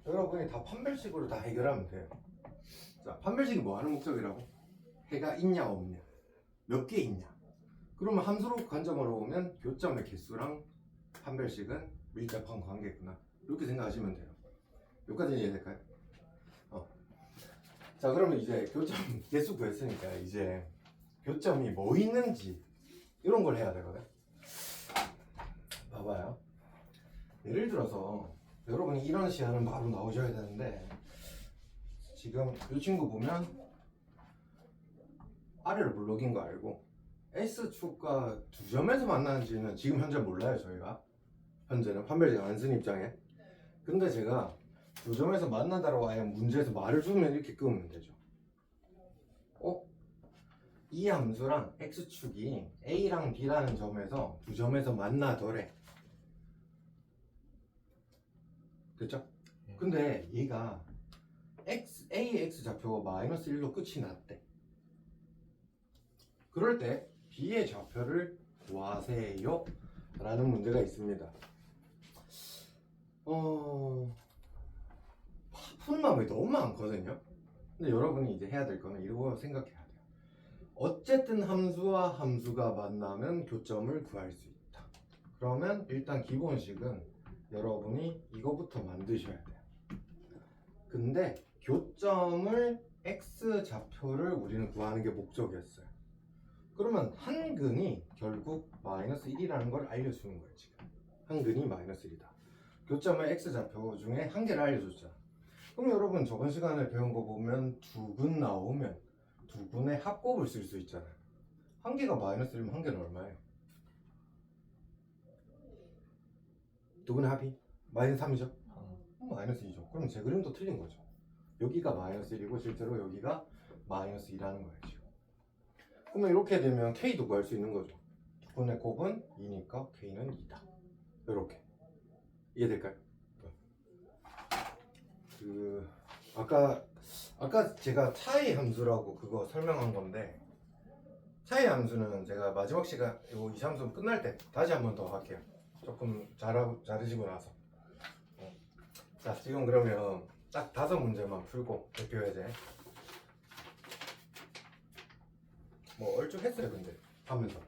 Speaker 1: 여러분이 다 판별식으로 다 해결하면 돼요. 자, 판별식이 뭐 하는 목적이라고? 해가 있냐 없냐, 몇 개 있냐. 그러면 함수로 관점으로 보면 교점의 개수랑 판별식은 밀접한 관계구나. 이렇게 생각하시면 돼요. 여기까지 이해될까요? 자, 그러면 이제 교점 개수 구했으니까 이제 교점이 뭐 있는지 이런 걸 해야 되거든. 봐봐요. 예를 들어서 여러분이 이런 시야는 바로 나오셔야 되는데 지금 이 친구 보면 아래로 블록인 거 알고 S축과 2점에서 만나는지는 지금 현재 몰라요. 저희가 현재는 판별식 안 쓴 입장에. 근데 제가 2점에서 만나다라고 아예 문제에서 말을 주면 이렇게 끄면 되죠. 이 함수랑 X축이 A랑 B라는 점에서 2점에서 만나더래. 됐죠? 근데 얘가 A의 X좌표가 마이너스 1로 끝이 났대. 그럴 때 B의 좌표를 구하세요 라는 문제가 있습니다. 푸는 마음이 너무 많거든요. 근데 여러분이 이제 해야 될 거는 이거 생각해야 돼요. 어쨌든 함수와 함수가 만나면 교점을 구할 수 있다. 그러면 일단 기본식은 여러분이 이거부터 만드셔야 돼요. 근데 교점을 X좌표를 우리는 구하는 게 목적이었어요. 그러면 한근이 결국 마이너스 1이라는 걸 알려주는 거예요. 지금 한근이 마이너스 1이다. 교점의 X좌표 중에 한 개를 알려줬잖아. 그럼 여러분 저번 시간에 배운 거 보면 2근 나오면 2근의 합곱을 쓸 수 있잖아요. 한 개가 마이너스 1이면 한 개는 얼마예요? 2근의 합이 마이너스 3이죠? 마이너스 2죠. 그럼 제 그림도 틀린 거죠. 여기가 마이너스 1이고 실제로 여기가 마이너스 2라는 거예요. 지금. 그러면 이렇게 되면 K도 구할 수 있는 거죠. 2근의 곱은 2니까 K는 2다. 이렇게 이해될까요? 아까 제가 차이 함수라고 그거 설명한 건데 차이 함수는 제가 마지막 시간 이거 이 함수 끝날 때 다시 한 번 더 할게요. 조금 잘하시고 나서. 자, 지금 그러면 딱 5문제만 풀고 대표 예제. 뭐 얼추 했어요. 근데 하면서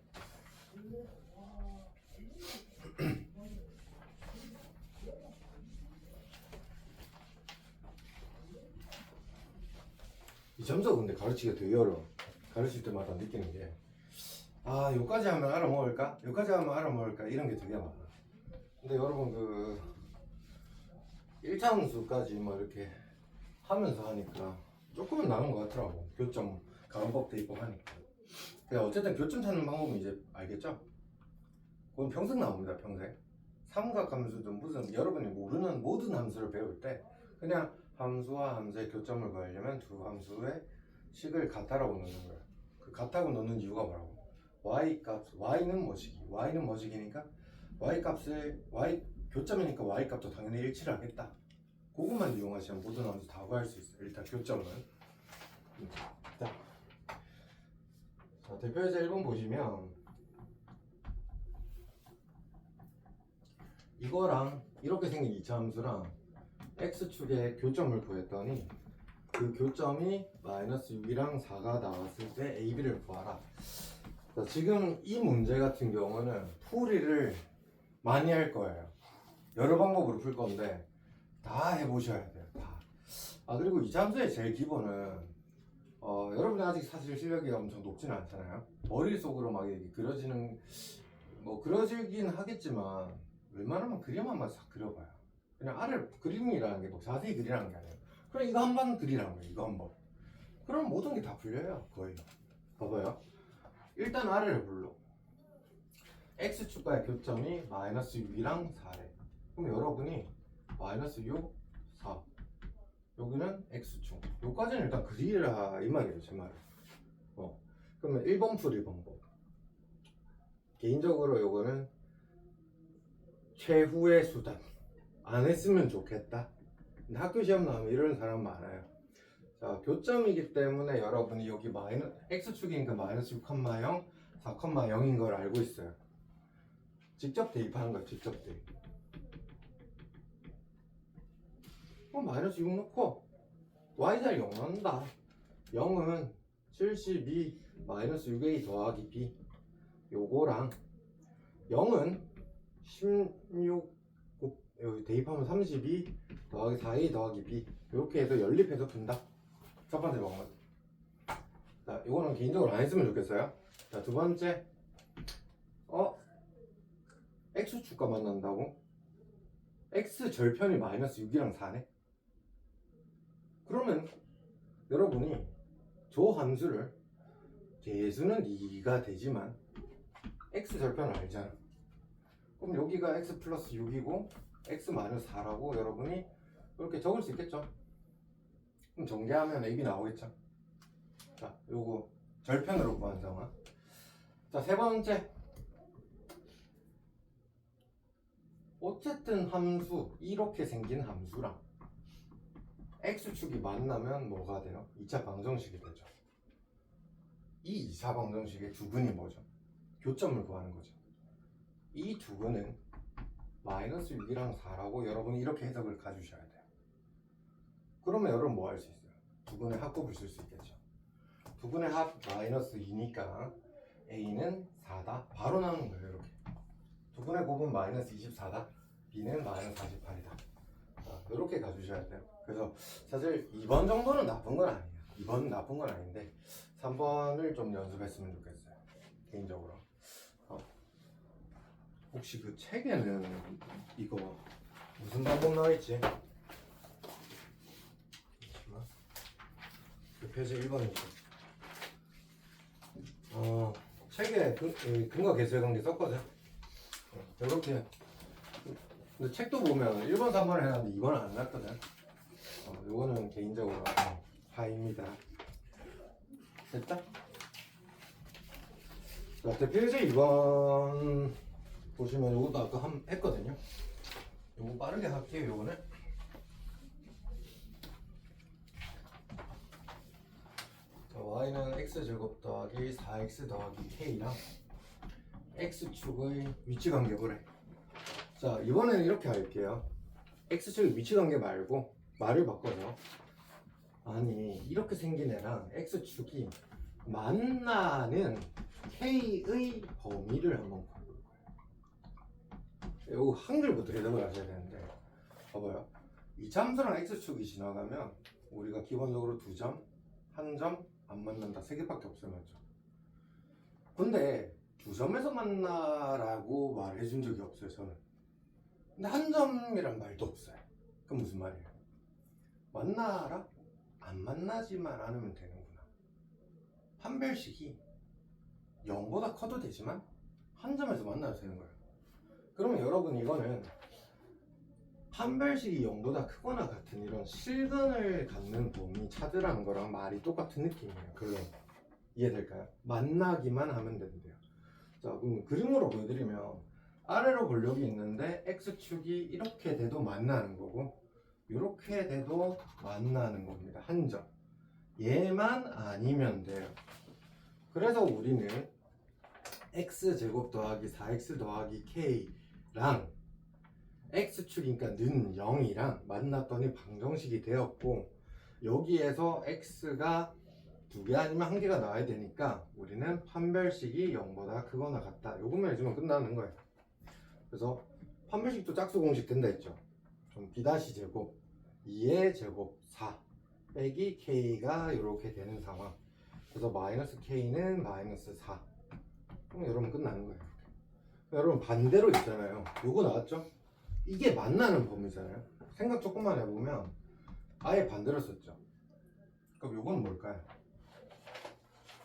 Speaker 1: 이 점수가 근데 가르치기가 되게 어려워. 가르칠 때마다 느끼는 게 요까지 하면 알아먹을까? 요까지 하면 알아먹을까? 이런 게 되게 많아. 근데 여러분 1차 함수까지 뭐 이렇게 하면서 하니까 조금은 나은 것 같더라고. 교점 가론법도 있고 하니까. 그냥 어쨌든 교점 찾는 방법은 이제 알겠죠? 그건 평생 나옵니다. 평생. 삼각함수든 무슨 여러분이 모르는 모든 함수를 배울 때 그냥 함수와 함수의 교점을 구하려면 두 함수의 식을 같다라고 넣는 거예요. 그 같다고 넣는 이유가 뭐라고? y는 뭐식이니까 교점이니까 y 값도 당연히 일치를 하겠다. 그것만 이용하시면 모든 함수 다 구할 수 있어요. 일단 교점은. 자, 대표예제 1번 보시면 이거랑 이렇게 생긴 2차 함수랑 x축의 교점을 구했더니 그 교점이 마이너스 6이랑 4가 나왔을 때 a, b를 구하라. 자, 지금 이 문제 같은 경우는 풀이를 많이 할 거예요. 여러 방법으로 풀 건데 다 해보셔야 돼요. 다. 그리고 이 함수의 제일 기본은 여러분이 아직 사실 실력이 엄청 높지는 않잖아요. 머릿속으로 막 이렇게 그려지긴 하겠지만 웬만하면 그림 한번 싹 그려봐요. 그냥 아래 그림이라는 게 뭐 자세히 그리라는 게 아니에요. 그럼 이거 한 번 그리라는 거예요. 이거 한 번. 그럼 모든 게 다 풀려요. 거의. 봐봐요. 일단 아래를 불러. x축과의 교점이 마이너스 6이랑 4래. 그럼 여러분이 마이너스 6, 4 여기는 x축. 요까지는 일단 그리라 이 말이에요, 제 말은. 그러면 1번 풀이 방법. 개인적으로 요거는 최후의 수단. 안 했으면 좋겠다. 근데 학교 시험 나오면 이런 사람 많아요. 자, 교점이기 때문에 여러분이 여기 x축이니까 마이너스 6,0, 4,0인 걸 알고 있어요. 직접 대입하는 거야, 직접 대입. 마이너스 6 넣고 y잘 0 넣는다. 0은 72 마이너스 6a 더하기 b 요거랑 0은 16 여기 대입하면 32 더하기 4a 더하기 b 이렇게 해서 연립해서 푼다. 첫 번째 방법. 자, 이거는 개인적으로 안 했으면 좋겠어요. 자, 두 번째. x축과 만난다고? x 절편이 마이너스 6이랑 4네? 그러면 여러분이 저 함수를 개수는 2가 되지만 x 절편을 알잖아. 그럼 여기가 x 플러스 6이고 x 마이너스 4라고 여러분이 이렇게 적을 수 있겠죠? 그럼 전개하면 ab 나오겠죠? 자, 요거 절편으로 구한 상황. 자, 세 번째. 어쨌든 함수, 이렇게 생긴 함수랑 x축이 만나면 뭐가 돼요? 2차 방정식이 되죠. 이 2차 방정식의 두근이 뭐죠? 교점을 구하는 거죠. 이 두근은 마이너스 6이랑 4라고 여러분이 이렇게 해석을 가주셔야 돼요. 그러면 여러분 뭐 할 수 있어요? 두근의 합곱을 쓸 수 있겠죠. 두근의 합 마이너스 2니까 a는 4다. 바로 나오는 거예요, 이렇게. 두근의 곱은 마이너스 24다. b는 마이너스 48이다. 이렇게 가주셔야 돼요. 그래서 사실 2번 정도는 나쁜 건 아니에요. 2번 나쁜 건 아닌데 3번을 좀 연습했으면 좋겠어요, 개인적으로. 혹시 그 책에는 이거 무슨 방법 나와있지? 잠시만. 그 페이지 1번이죠. 책에 근거 계수의 관계 썼거든. 이렇게. 근데 책도 보면 1번, 3번을 해놨는데 2번은 안 났거든. 요거는 개인적으로 하입니다. 됐다? 자, 페이지 2번 보시면 요것도 아까 했거든요. 요거 빠르게 할게요, 요거는. 자, y는 x제곱 더하기 4x 더하기 k랑 x축의 위치관계 보래. 자, 이번에는 이렇게 할게요. x축의 위치관계 말고 말을 바꿔서, 아니 이렇게 생긴 애랑 x축이 만나는 k의 범위를 한번 봐볼 거예요. 이거 한글부터 해석을 하셔야 되는데, 봐봐요. 이 함수랑 x축이 지나가면 우리가 기본적으로 2점, 1점 안 만난다, 3개밖에 없어요, 맞죠? 근데 2점에서 만나라고 말해준 적이 없어요, 저는. 근데 1점이란 말도 없어요. 그럼 무슨 말이에요? 만나라? 안 만나지만 않으면 되는구나. 판별식이 0보다 커도 되지만 1점에서 만나도 되는 거예요. 그러면 여러분, 이거는 판별식이 0보다 크거나 같은 이런 실근을 갖는 범위 찾으라는 거랑 말이 똑같은 느낌이에요. 그럼 이해될까요? 만나기만 하면 된대요. 자, 그럼 그림으로 보여드리면 아래로 볼륨이 있는데 x축이 이렇게 돼도 만나는 거고 이렇게 돼도 만나는 겁니다. 한 점. 얘만 아니면 돼요. 그래서 우리는 x제곱 더하기 4x 더하기 k랑 x축이니까 는 0이랑 만났더니 방정식이 되었고, 여기에서 x가 2개 아니면 1개가 나와야 되니까 우리는 판별식이 0보다 크거나 같다. 요것만 해주면 끝나는 거예요. 그래서 판별식도 짝수 공식 된다 했죠. 그럼 b' 제곱 2의 제곱 4 빼기 k가 이렇게 되는 상황. 그래서 마이너스 k는 마이너스 4. 그럼 여러분 끝나는 거예요. 여러분 반대로 있잖아요. 요거 나왔죠? 이게 만나는 범위잖아요. 생각 조금만 해보면 아예 반대로 썼죠. 그럼 요건 뭘까요?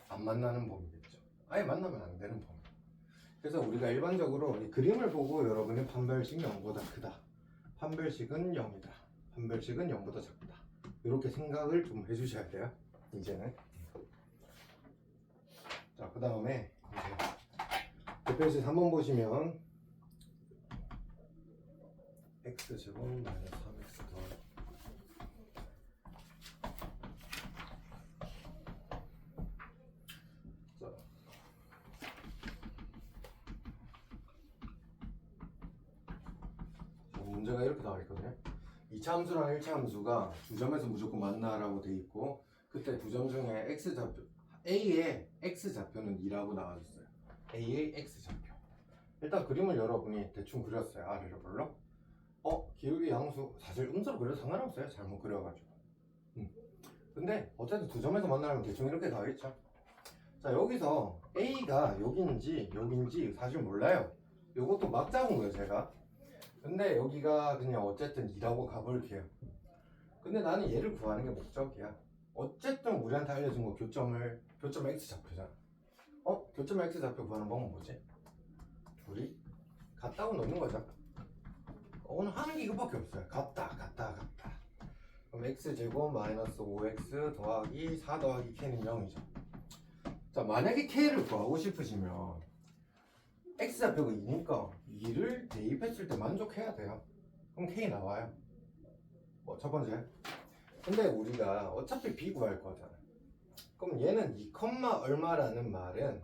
Speaker 1: 안 만나는 범위겠죠. 아예 만나면 안 되는 범위. 그래서 우리가 일반적으로 이 그림을 보고 여러분의 판별식 0보다 크다, 판별식은 0이다, 판별식은 0보다 작다, 이렇게 생각을 좀 해주셔야 돼요. 이제는. 자, 그 다음에 대표식 3번 보시면 x제곱 마이너스 3x 더하기 문제가 이렇게 나와 있거든요. 2차 함수랑 1차 함수가 두 점에서 무조건 만나라고 돼 있고, 그때 두 점 중에 x 좌표 A의 x 좌표는 2라고 나와줬어요. A의 x 좌표. 일단 그림을 여러분이 대충 그렸어요. 아래로 불러. 기울기 양수 사실 음수로 그려도 상관없어요. 잘못 그려가지고. 근데 어쨌든 두 점에서 만나면 대충 이렇게 나와 있죠. 자, 여기서 A가 여긴지 사실 몰라요. 요것도 막 잡은 거예요, 제가. 근데 여기가 그냥 어쨌든 2라고 가볼게요. 근데 나는 얘를 구하는 게 목적이야. 어쨌든 우리한테 알려준 거 교점 x 좌표잖아. 교점 x 좌표 구하는 방법은 뭐지? 둘이 같다고 넣는 거죠. 오늘 하는 게 이거밖에 없어요. 같다. 그럼 x제곱 마이너스 5x 더하기 4 더하기 k는 0이죠. 자, 만약에 k를 구하고 싶으시면 x 좌표가 2니까 2를 대입했을 때 만족해야 돼요. 그럼 k 나와요. 첫 번째. 근데 우리가 어차피 b 구할 거잖아. 그럼 얘는 2, 얼마라는 말은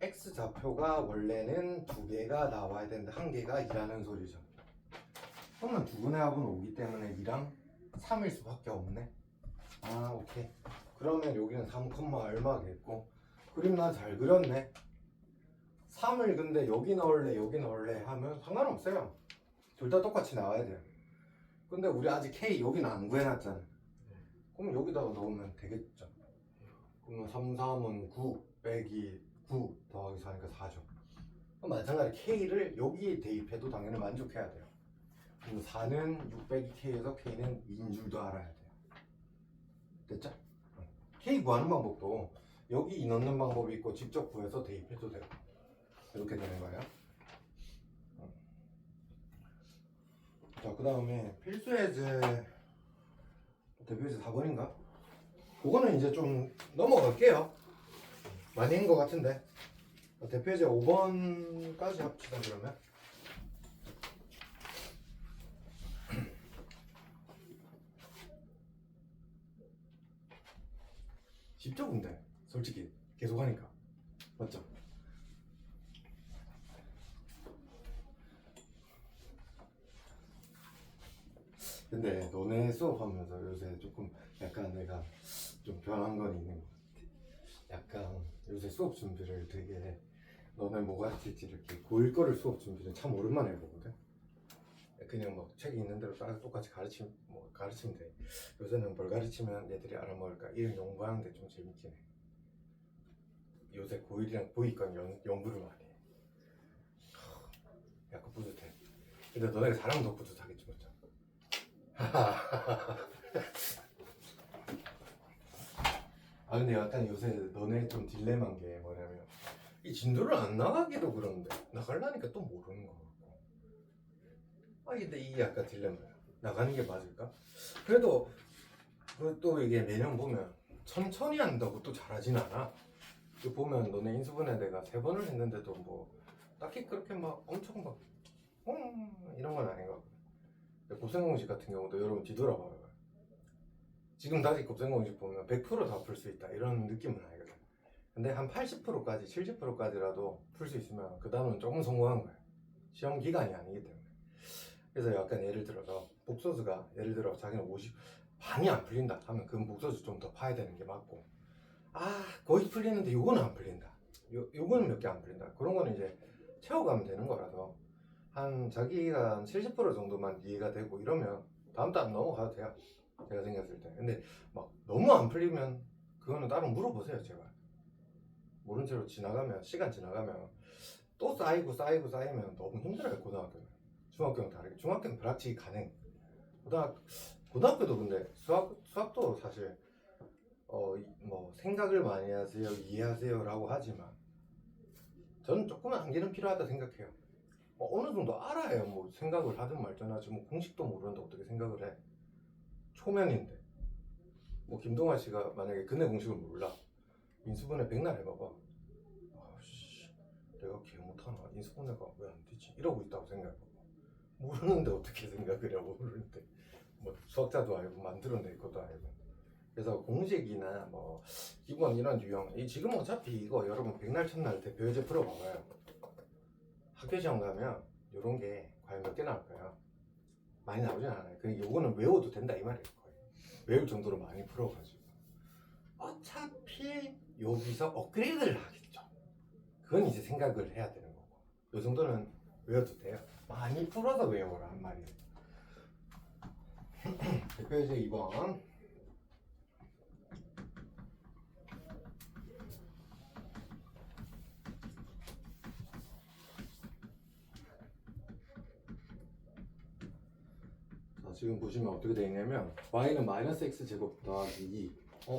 Speaker 1: x 좌표가 원래는 2개가 나와야 되는데 1개가 2라는 소리죠. 그러면 2분의 합은 5기 때문에 2랑 3일 수밖에 없네. 아, 오케이. 그러면 여기는 3, 얼마겠고, 그림 난 잘 그렸네. 3을 근데 여기 넣을래 하면 상관없어요. 둘 다 똑같이 나와야 돼요. 근데 우리 아직 K 여기는 안 구해놨잖아. 그럼 여기다가 넣으면 되겠죠. 그러면 3, 3은 9 빼기 9 더하기 4니까 4죠. 그럼 마찬가지 K를 여기에 대입해도 당연히 만족해야 돼요. 그럼 4는 6 빼기 K에서 K는 2인 줄도 알아야 돼요. 됐죠? K 구하는 방법도 여기 넣는 방법이 있고 직접 구해서 대입해도 되고 이렇게 되는 거예요. 자, 그 다음에 필수예제 대표예제 4번인가? 그거는 이제 좀 넘어갈게요. 많이 한 것 같은데. 대표예제 5번까지 합치자 그러면. 쉽죠 근데 솔직히 계속 하니까 맞죠? 근데 너네 수업하면서 요새 조금 약간 내가 좀 변한 건 있는 것 같아. 약간 요새 수업 준비를 되게 너네 뭐 가르칠지 이렇게 고일 거를 수업 준비를 참 오랜만에 해보거든. 그냥 뭐 책이 있는 대로 따라 똑같이 가르치면 돼. 요새는 뭘 가르치면 애들이 알아먹을까 이런 연구하는데 좀 재밌긴 해. 요새 고1이랑 보이건 연구를 많이 해. 약간 뿌듯해. 근데 너네가 잘하면 더 뿌듯하겠지 맞죠? 아, 근데 약간 요새 너네 좀 딜레마인 게 뭐냐면 이 진도를 안 나가기도 그런데 나가려니까 또 모르는 거 같고. 근데 이게 약간 딜레마야. 나가는 게 맞을까? 그래도 또 이게 매년 보면 천천히 한다고 또 잘하진 않아. 보면 너네 인수분해 내가 3번을 했는데도 뭐 딱히 그렇게 막 엄청 막 이런 건 아닌 것 같고. 곱셈공식 같은 경우도 여러분 뒤돌아봐요. 지금 다시 곱셈공식 보면 100% 다 풀 수 있다 이런 느낌은 아니거든. 근데 한 80%까지 70%까지라도 풀 수 있으면 그 다음은 조금 성공한 거야. 시험 기간이 아니기 때문에. 그래서 약간 예를 들어서 복소수가 예를 들어 자기는 50 반이 안 풀린다 하면 그 복소수 좀 더 파야 되는 게 맞고, 거의 풀리는데 요거는 안 풀린다, 요거는 몇 개 안 풀린다, 그런 거는 이제 채워가면 되는 거라서 한 자기가 한 70% 정도만 이해가 되고 이러면 다음 달 넘어가도 돼요, 제가 생각했을 때. 근데 막 너무 안 풀리면 그거는 따로 물어보세요, 제발. 모른 채로 지나가면, 시간 지나가면 또 쌓이면 너무 힘들어요. 고등학교는. 중학교는 다르게. 중학교는 불확실히 가능. 고등학교도 근데 수학도 사실 뭐 생각을 많이 하세요, 이해하세요 라고 하지만 저는 조금은 한계는 필요하다 생각해요. 어느 정도 알아야 뭐 생각을 하든 말든 하지 뭐 공식도 모르는데 어떻게 생각을 해. 초면인데 뭐 김동완 씨가 만약에 근해 공식을 몰라 인수분해 백날 해봐봐. 아씨 내가 개 못하나 인수분해가 왜 안 되지 이러고 있다고 생각해봐. 모르는데 어떻게 생각을 해. 모르는데 뭐 수학자도 아니고 만들어낼 것도 아니고. 그래서 공식이나 뭐 기본 이런 유형 지금 어차피 이거 여러분 백날 첫날 대표예제 풀어봐봐요. 학교 시험 가면 이런 게 과연 몇 개 나올까요? 많이 나오진 않아요. 그러니까 요거는 외워도 된다 이 말이에요. 거의 외울 정도로 많이 풀어가지고 어차피 여기서 업그레이드를 하겠죠. 그건 이제 생각을 해야 되는 거고 요 정도는 외워도 돼요. 많이 풀어서 외워라 한 말이에요. 대표예제 2번 지금 보시면 어떻게 되어 있냐면 y는 마이너스 x제곱 더하기 2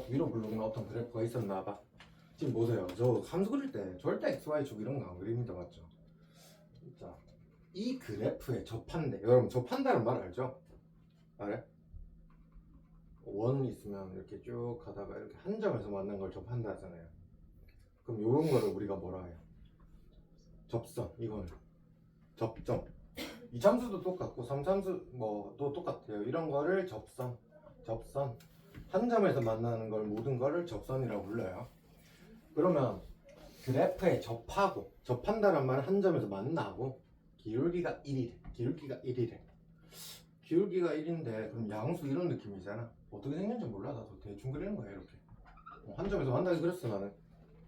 Speaker 1: 위로 블록에는 어떤 그래프가 있었나 봐. 지금 보세요. 저 함수 그릴 때 절대 xy축 이런 거 안 그립니다. 맞죠? 자, 이 그래프에 접한대. 여러분 접한다는 말 알죠? 알아요? 원 있으면 이렇게 쭉 가다가 이렇게 한 점에서 만난 걸 접한다 하잖아요. 그럼 이런 거를 우리가 뭐라 해요? 접선. 이거는 접점. 이 참수도 똑같고 3참수 뭐도 똑같아요. 이런 거를 접선 한 점에서 만나는 걸 모든 거를 접선이라고 불러요. 그러면 그래프에 접한다는 말은 한 점에서 만나고 기울기가 1이래. 기울기가 1인데 그럼 양수 이런 느낌이잖아. 어떻게 생겼는지 몰라. 나도 대충 그리는 거야. 이렇게 한 점에서 만나게 그렸어. 나는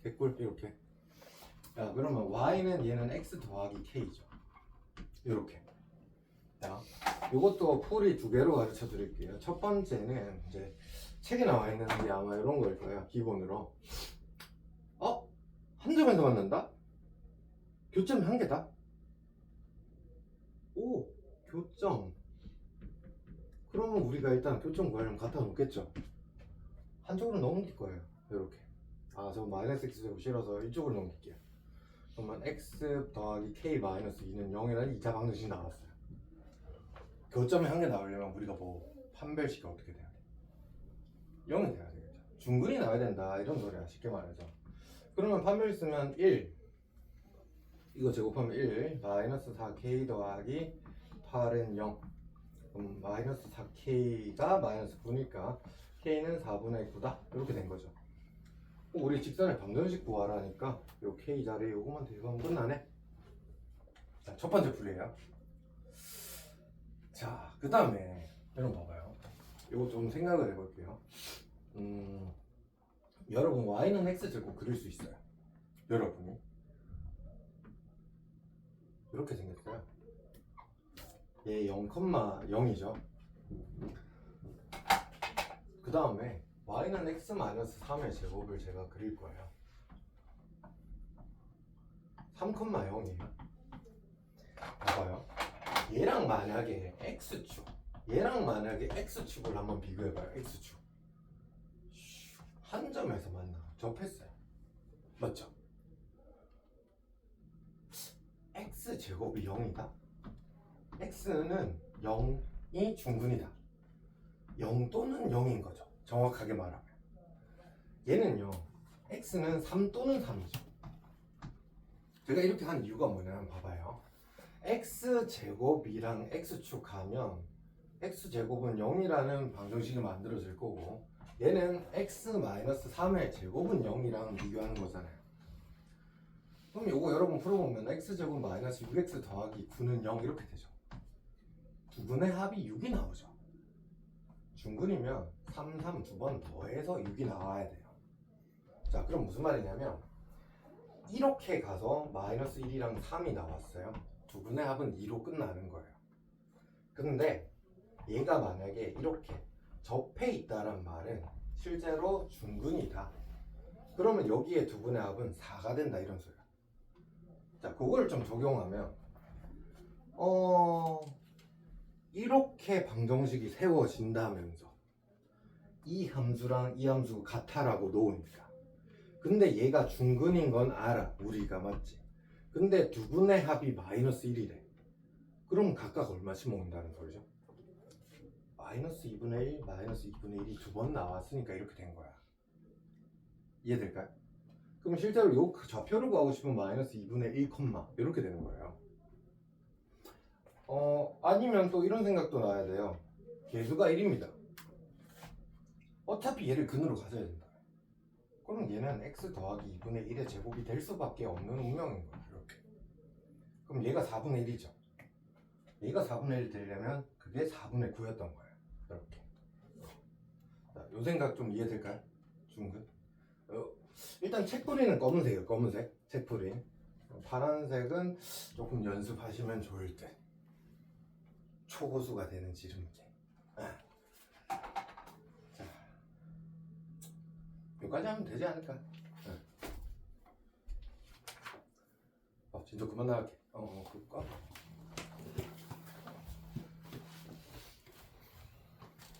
Speaker 1: 개꿀 이렇게. 야 그러면 y는 얘는 x 더하기 k죠. 이렇게. 자, 이것도 풀이 두 개로 가르쳐 드릴게요. 첫 번째는 이제 책에 나와 있는 게 아마 이런 거일 거예요. 기본으로. 한 점에서 만난다? 교점이 한 개다? 오, 교점. 그러면 우리가 일단 교점 구하려면 갖다 놓겠죠. 한쪽으로 넘길 거예요. 이렇게. 저 마이너스 x제곱 싫어서 이쪽으로 넘길게요. 그러면 x 더하기 k 마이너스 2는 0이라는 2차 방정식 나왔어요. 교점이 한 개 나오려면 우리가 뭐 판별식이 어떻게 돼야 돼? 0이 돼야 되겠죠. 중근이 나와야 된다 이런 소리야. 쉽게 말해서. 그러면 판별 쓰면 1 이거 제곱하면 1 마이너스 4k 더하기 8은 0 그럼 마이너스 4k가 마이너스 9니까 k는 4분의 9다 이렇게 된 거죠. 우리 직선의 방정식 구하라니까 요 k 자리에 요거만 대입하면 끝나네. 자, 첫 번째 풀이에요. 자, 그 다음에 여러분 봐봐요. 이거 좀 생각을 해볼게요. 여러분 y는 x제곱 그릴 수 있어요. 여러분이 이렇게 생겼어요. 얘 0,0이죠. 그 다음에 y는 x-3의 제곱을 제가 그릴 거예요. 3,0이에요. 봐봐요. 얘랑 만약에 x축을 한번 비교해봐요. x축 한 점에서 만나 접했어요. 맞죠? x제곱이 0이다. x는 0이 중근이다. 0 또는 0인 거죠. 정확하게 말하면 얘는요 x는 3 또는 3이죠. 제가 이렇게 한 이유가 뭐냐면 봐봐요. x제곱이랑 x축 하면 x제곱은 0이라는 방정식이 만들어질 거고 얘는 x-3의 제곱은 0이랑 비교하는 거잖아요. 그럼 이거 여러분 풀어보면 x제곱 마이너스 6x 더하기 9는 0 이렇게 되죠. 두 분의 합이 6이 나오죠. 중근이면 3, 3 두 번 더해서 6이 나와야 돼요. 자, 그럼 무슨 말이냐면 이렇게 가서 마이너스 1이랑 3이 나왔어요. 두 분의 합은 2로 끝나는 거예요. 근데 얘가 만약에 이렇게 접해 있다란 말은 실제로 중근이다. 그러면 여기에 두 분의 합은 4가 된다 이런 소리야. 자, 그걸 좀 적용하면 이렇게 방정식이 세워진다면서 이 함수랑 이 함수가 같아라고 놓으니까. 근데 얘가 중근인 건 알아. 우리가 맞지? 근데 두 분의 합이 마이너스 1이래. 그럼 각각 얼마씩 먹는다는 소리죠? 마이너스 2분의 1, 마이너스 2분의 1이 두 번 나왔으니까 이렇게 된 거야. 이해될까요? 그럼 실제로 요 좌표를 구하고 싶으면 마이너스 2분의 1, 이렇게 되는 거예요. 아니면 또 이런 생각도 나야 돼요. 개수가 1입니다. 어차피 얘를 근으로 가져야 된다. 그럼 얘는 x 더하기 2분의 1의 제곱이 될 수밖에 없는 운명인 거야. 이렇게. 그럼 얘가 4분의 1이죠. 얘가 4분의 1 되려면 그게 4분의 9였던 거예요. 이렇게. 자, 요 생각 좀 이해될까요? 중근? 일단 책뿌리는 검은색이에요. 검은색. 책뿌리. 파란색은 조금 연습하시면 좋을 듯. 초고수가 되는 지름길. 자, 여기까지 하면 되지 않을까? 진짜 그만 나갈게. 그럴까?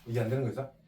Speaker 1: 이게 안 되는 거 있어?